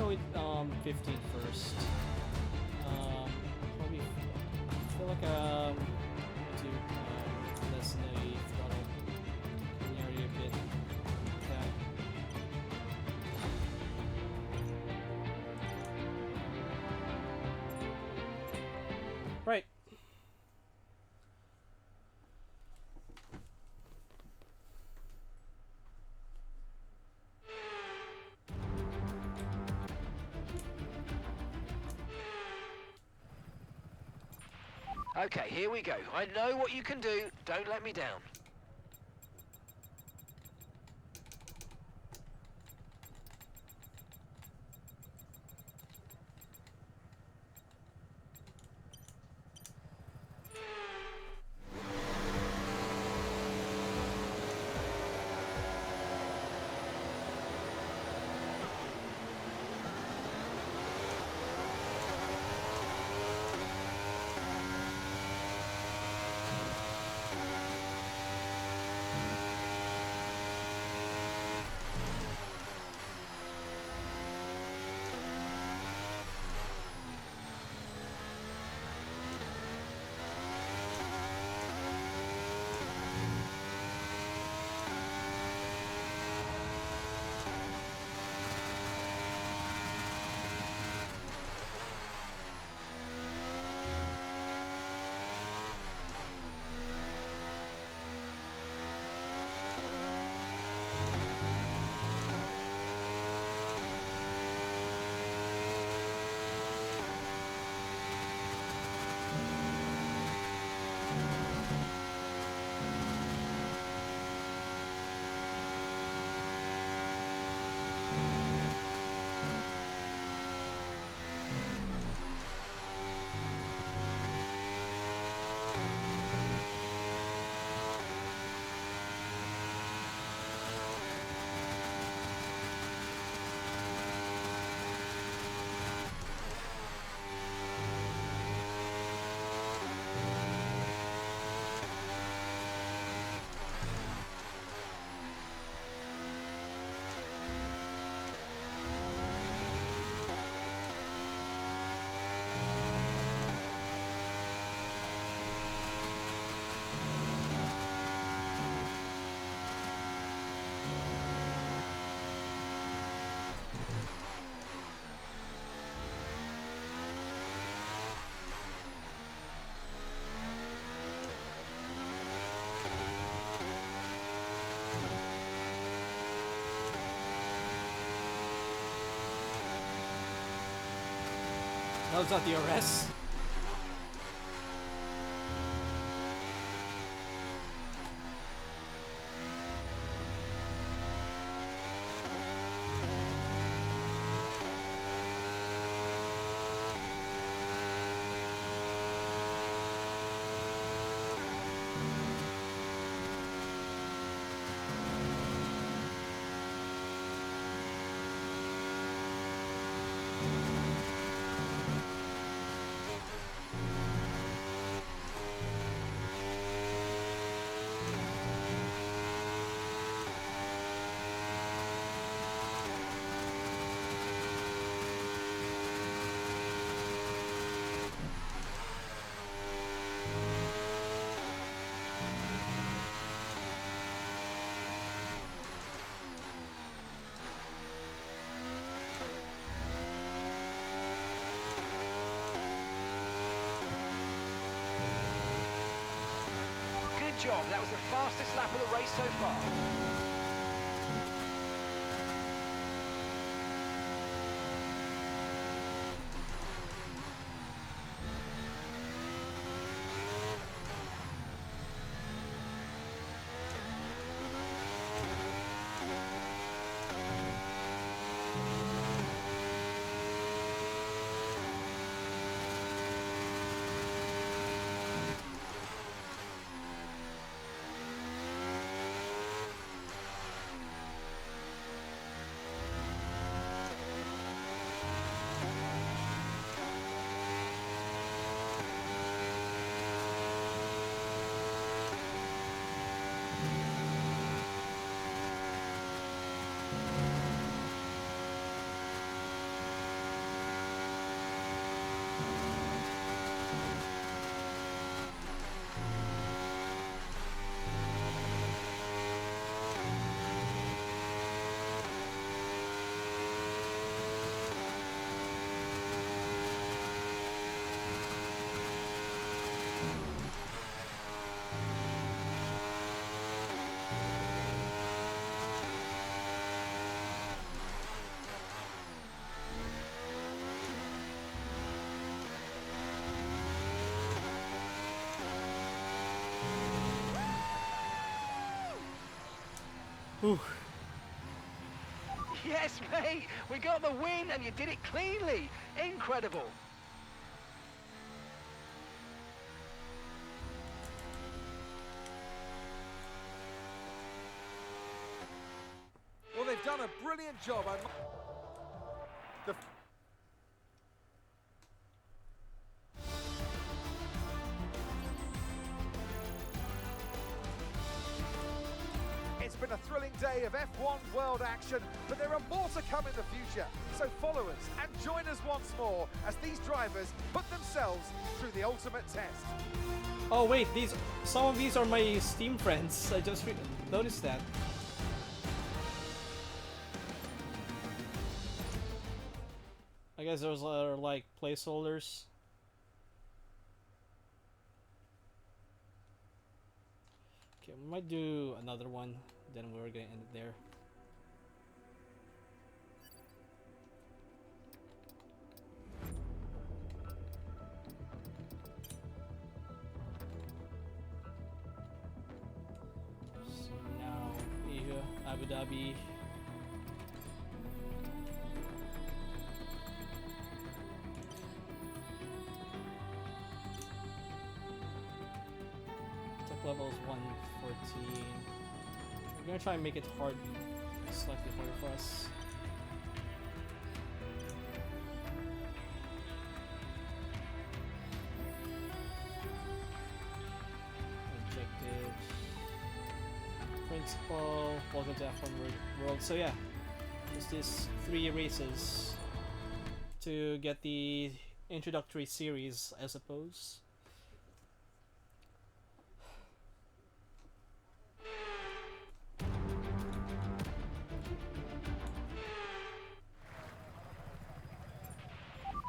With 15 first. Probably feel like to lessen the throttle area a bit. Okay. Right. Okay, here we go. I know what you can do. Don't let me down. was that DRS? Good job. That was the fastest lap of the race so far. Whew. Yes, mate. We got the win, and you did it cleanly. Incredible. Well, they've done a brilliant job. The It's been a thrilling day of F1 world action, but there are more to come in the future. So follow us and join us once more as these drivers put themselves through the ultimate test. Oh wait, some of these are my Steam friends. I just noticed that. I guess those are like placeholders. Okay, we might do another one, then we're gonna end it there. So now, Asia, Abu Dhabi. Level is 114. We're gonna try and make it hard, slightly harder for us. Objectives, principal, welcome to F1 World. So yeah, just these 3 races to get the introductory series, I suppose.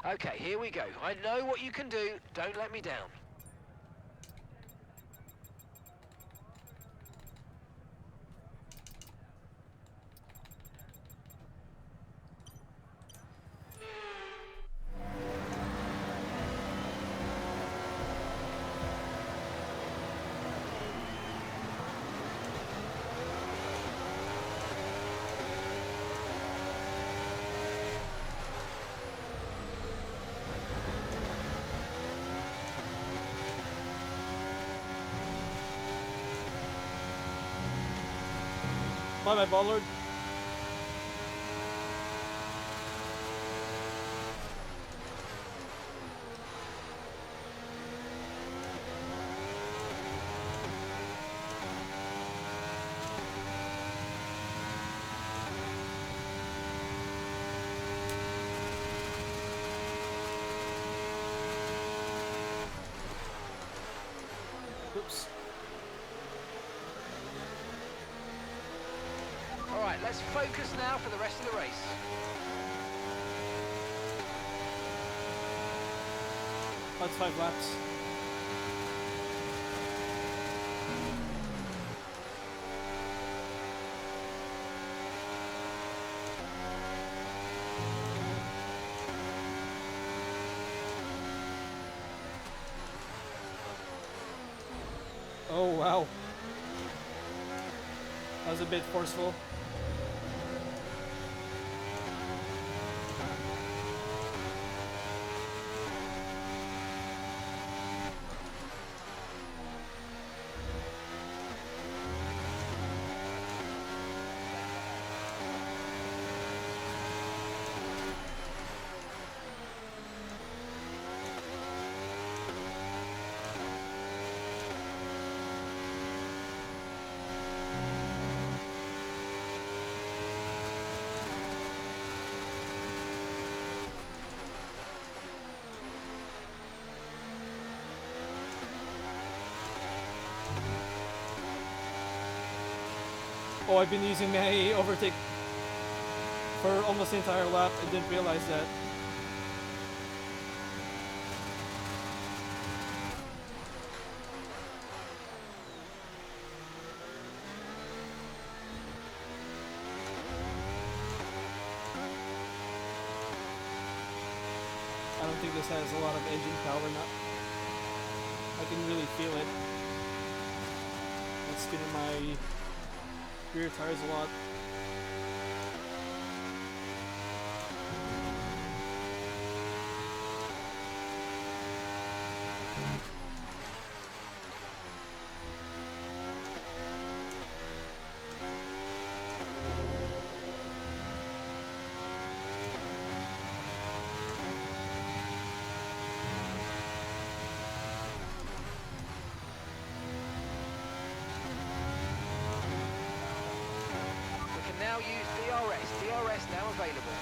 Okay, here we go. I know what you can do. Don't let me down. Bye bye, Ballard. Oops. All right, let's focus now for the rest of the race. That's 5 laps. Oh wow. That was a bit forceful. Oh, I've been using my overtake for almost the entire lap. I didn't realize that. I don't think this has a lot of engine power now. I can really feel it. It's spinning my rear tires a lot. Now use DRS. DRS now available.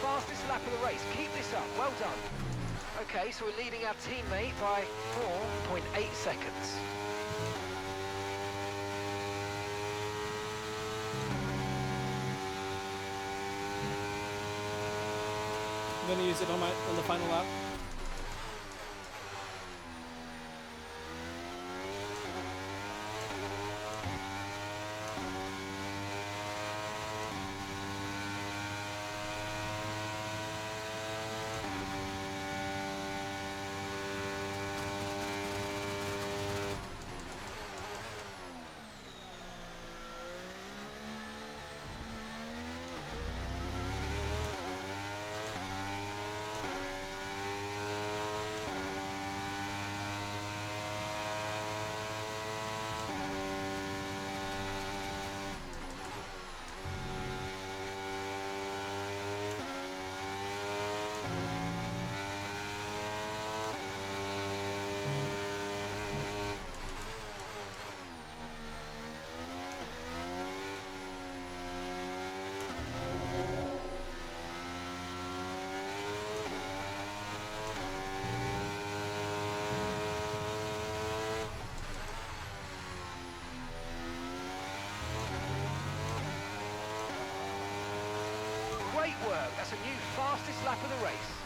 Fastest lap of the race. Keep this up. Well done. Okay, so we're leading our teammate by 4.8 seconds. I'm gonna use it on the final lap. That's a new fastest lap of the race.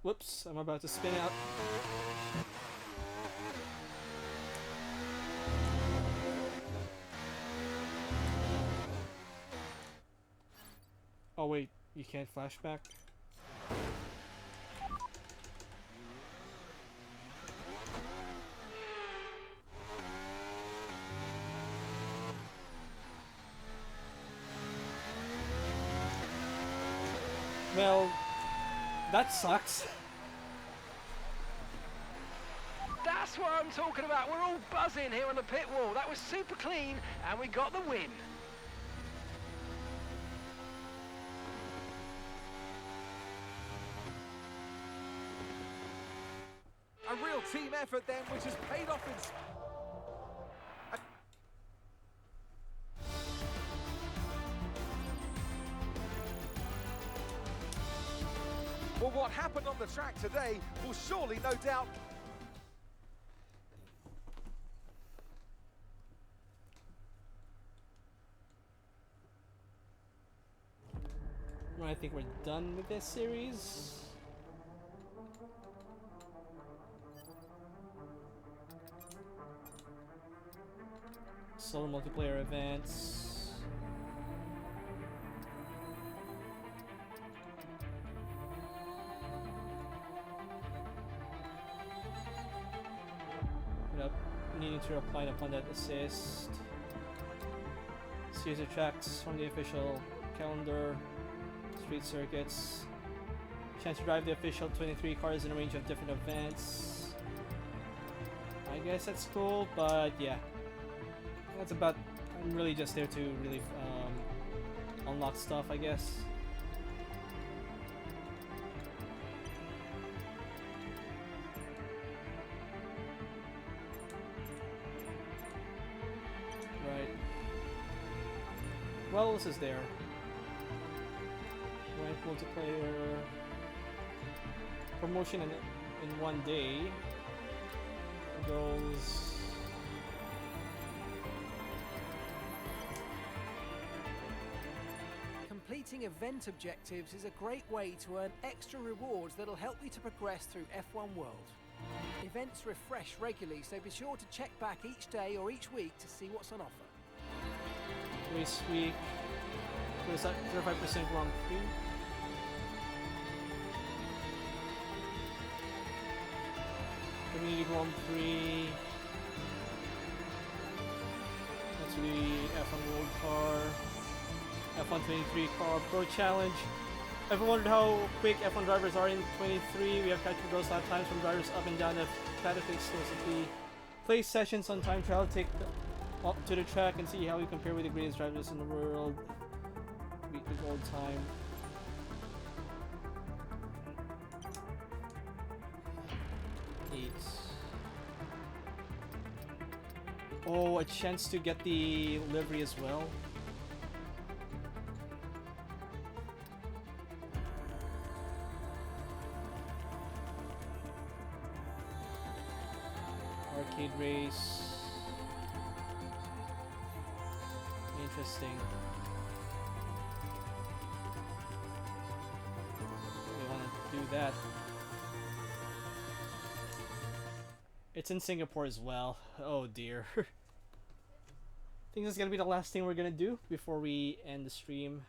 Whoops, I'm about to spin out. Oh wait, you can't flashback? Well, that sucks. That's what I'm talking about. We're all buzzing here on the pit wall. That was super clean, and we got the win. A real team effort then, which has paid off in... Well, what happened on the track today will surely, no doubt... I think we're done with this series. Solo multiplayer events. Without needing to reply upon that assist. Series of tracks from the official calendar. Street circuits. Chance to drive the official 23 cars in a range of different events. I guess that's cool, but yeah. That's about... I'm really just there to really unlock stuff, I guess. Right. What else is there? Ranked multiplayer promotion in one day goes Completing event objectives is a great way to earn extra rewards that'll help you to progress through F1 World. Events refresh regularly, so be sure to check back each day or each week to see what's on offer. Race week, 35% Grand Prix. Community Grand Prix. That's the F1 World Car. F1 23 Car Pro Challenge. Ever wondered how quick F1 drivers are in 23? We have captured those lap times from drivers up and down the paddock exclusively. Play sessions on time trial, take up to the track and see how we compare with the greatest drivers in the world. Beat the gold time. Oh, a chance to get the livery as well. Arcade race. Interesting. We want to do that. It's in Singapore as well. Oh dear. I think this is gonna be the last thing we're gonna do before we end the stream.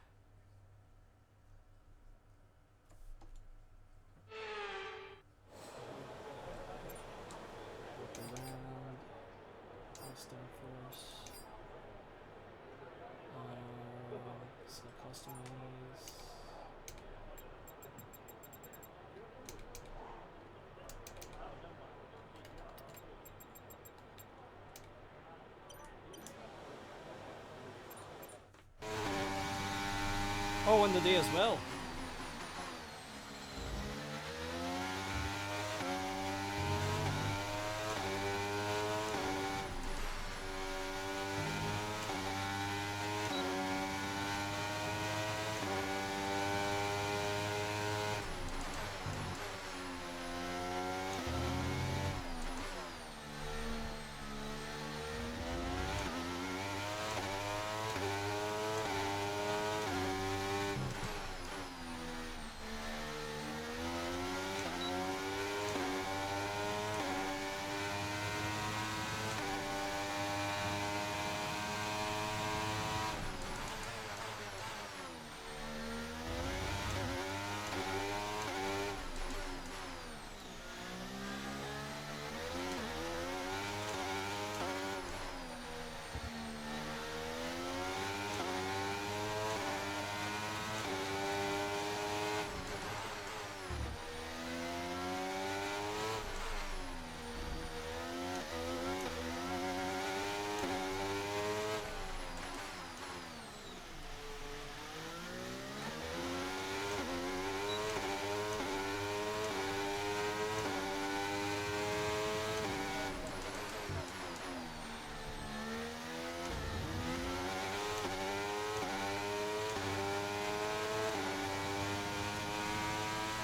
Look around. Custom first. So customize. Oh, and the day as well.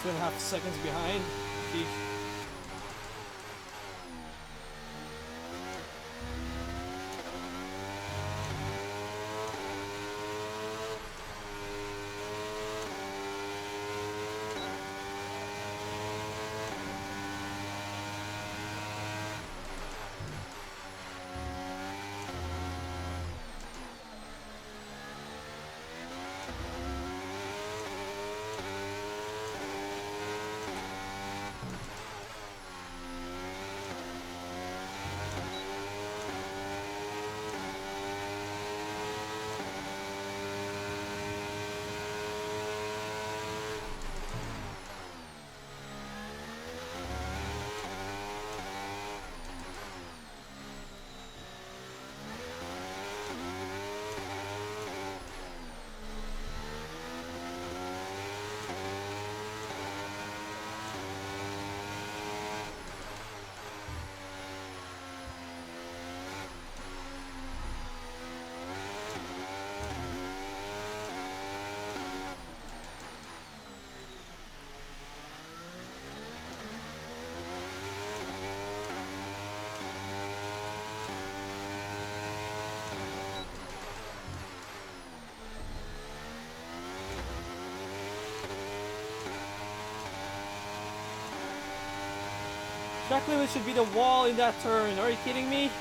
Two and a half seconds behind. Track limit should be the wall in that turn. Are you kidding me?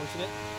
unfortunate.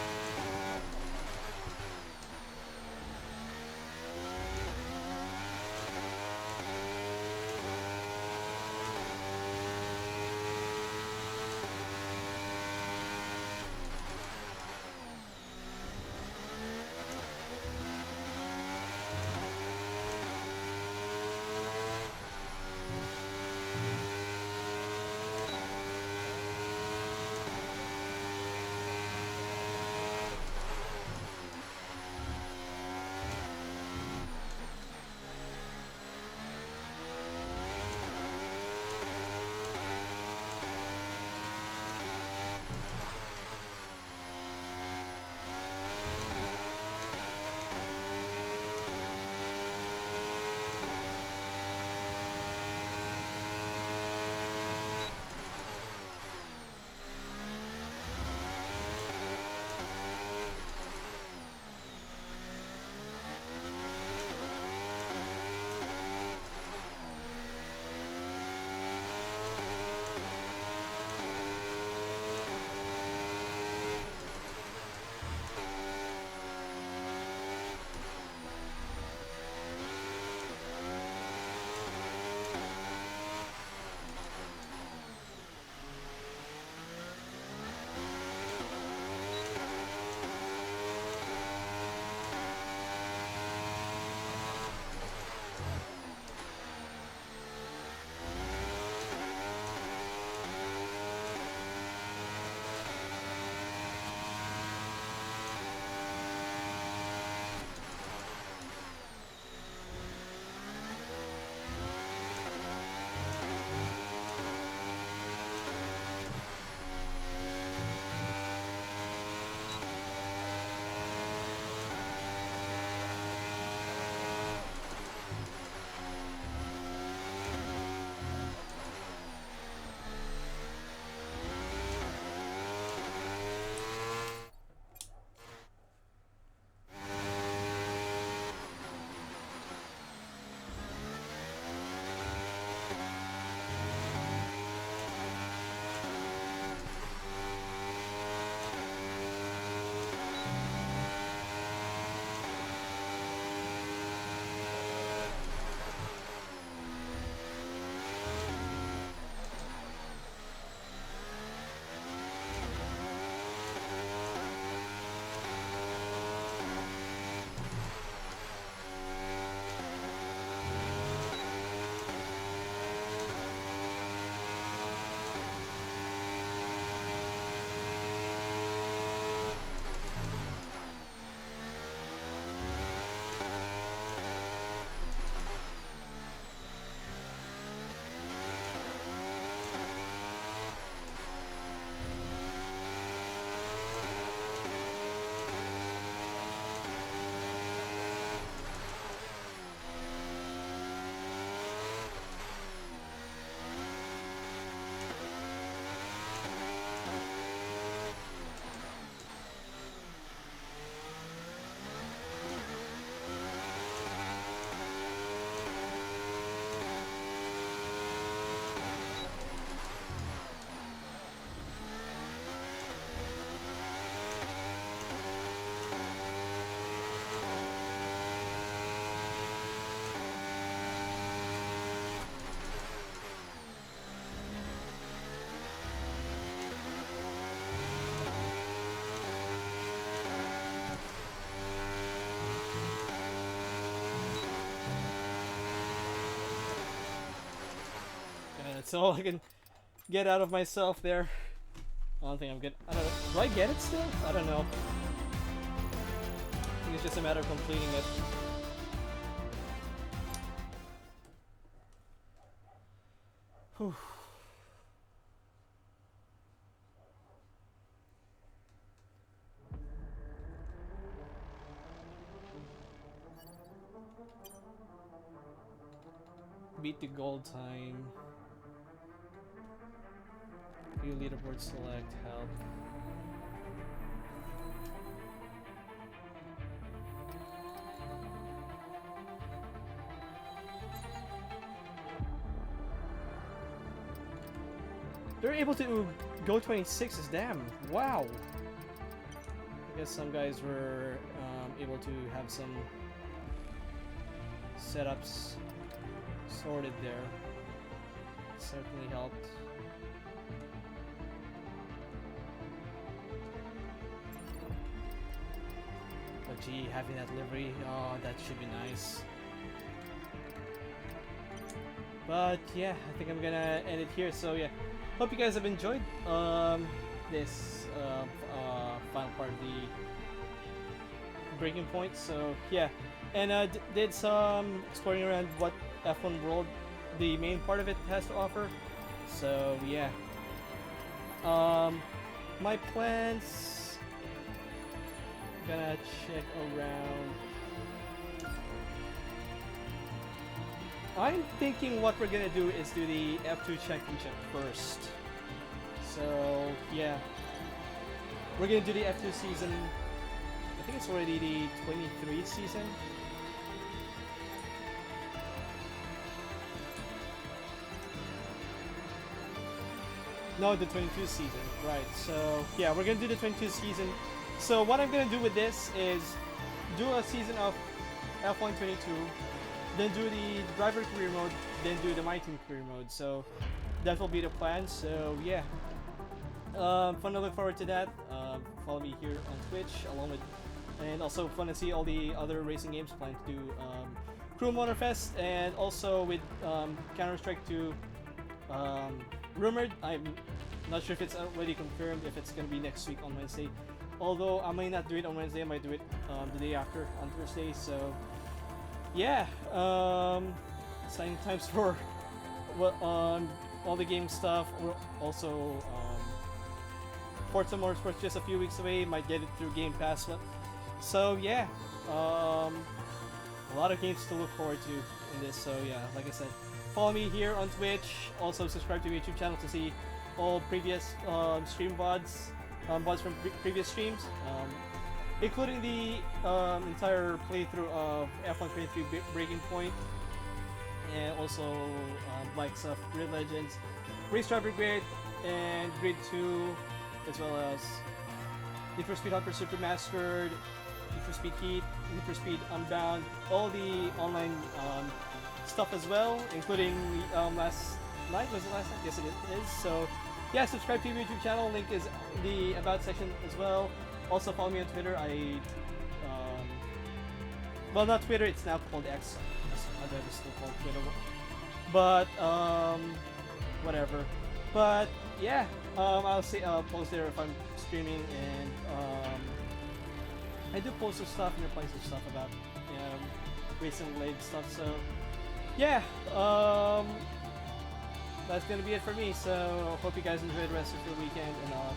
That's all I can get out of myself there. I don't think I'm good. I don't know. Do I get it still? I don't know. I think it's just a matter of completing it. Whew. Beat the gold time. View leaderboard select, help. They're able to go 26s, damn. Wow. I guess some guys were able to have some setups sorted there. Certainly helped. But gee, having that livery, oh, that should be nice. But yeah, I think I'm gonna end it here. So yeah, hope you guys have enjoyed this final part of the Breaking Point. So yeah, and did some exploring around what F1 World, the main part of it, has to offer. So yeah, my plans. Gonna check around. I'm thinking what we're gonna do is do the F2 championship first. So yeah, we're gonna do the F2 season. I think it's already the 23 season. No, the 22 season, right. So yeah, we're gonna do the 22 season. So what I'm gonna do with this is do a season of F1 22, then do the driver career mode, then do the my team career mode. So that will be the plan. So yeah, fun to look forward to that. Follow me here on Twitch, along with, and also fun to see all the other racing games planned to do. Crew Motorfest, and also with Counter-Strike 2 rumored. I'm not sure if it's already confirmed, if it's gonna be next week on Wednesday. Although I might not do it on Wednesday, I might do it the day after on Thursday. So yeah, exciting times for all the game stuff. We're also Forza Motorsports just a few weeks away. Might get it through Game Pass. So yeah, a lot of games to look forward to in this. So yeah, like I said, follow me here on Twitch. Also subscribe to my YouTube channel to see all previous stream VODs. VODs from previous streams, including the entire playthrough of F1 23 Breaking Point, and also likes of Grid Legends, Race Driver Grid, and Grid 2, as well as Need for Speed Hot Pursuit Remastered, Need for Speed Heat, Need for Speed Unbound, all the online stuff as well, including last night. Was it last night? Yes, it is. So yeah, subscribe to my YouTube channel. Link is in the About section as well. Also follow me on Twitter. Well, not Twitter. It's now called X. I don't know, it's still called Twitter. But whatever. But yeah, I'll post there if I'm streaming, and I do post some stuff and reply some stuff about racing related stuff. So yeah, that's gonna be it for me. So hope you guys enjoy the rest of your weekend, and I'll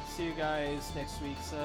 see you guys next week. So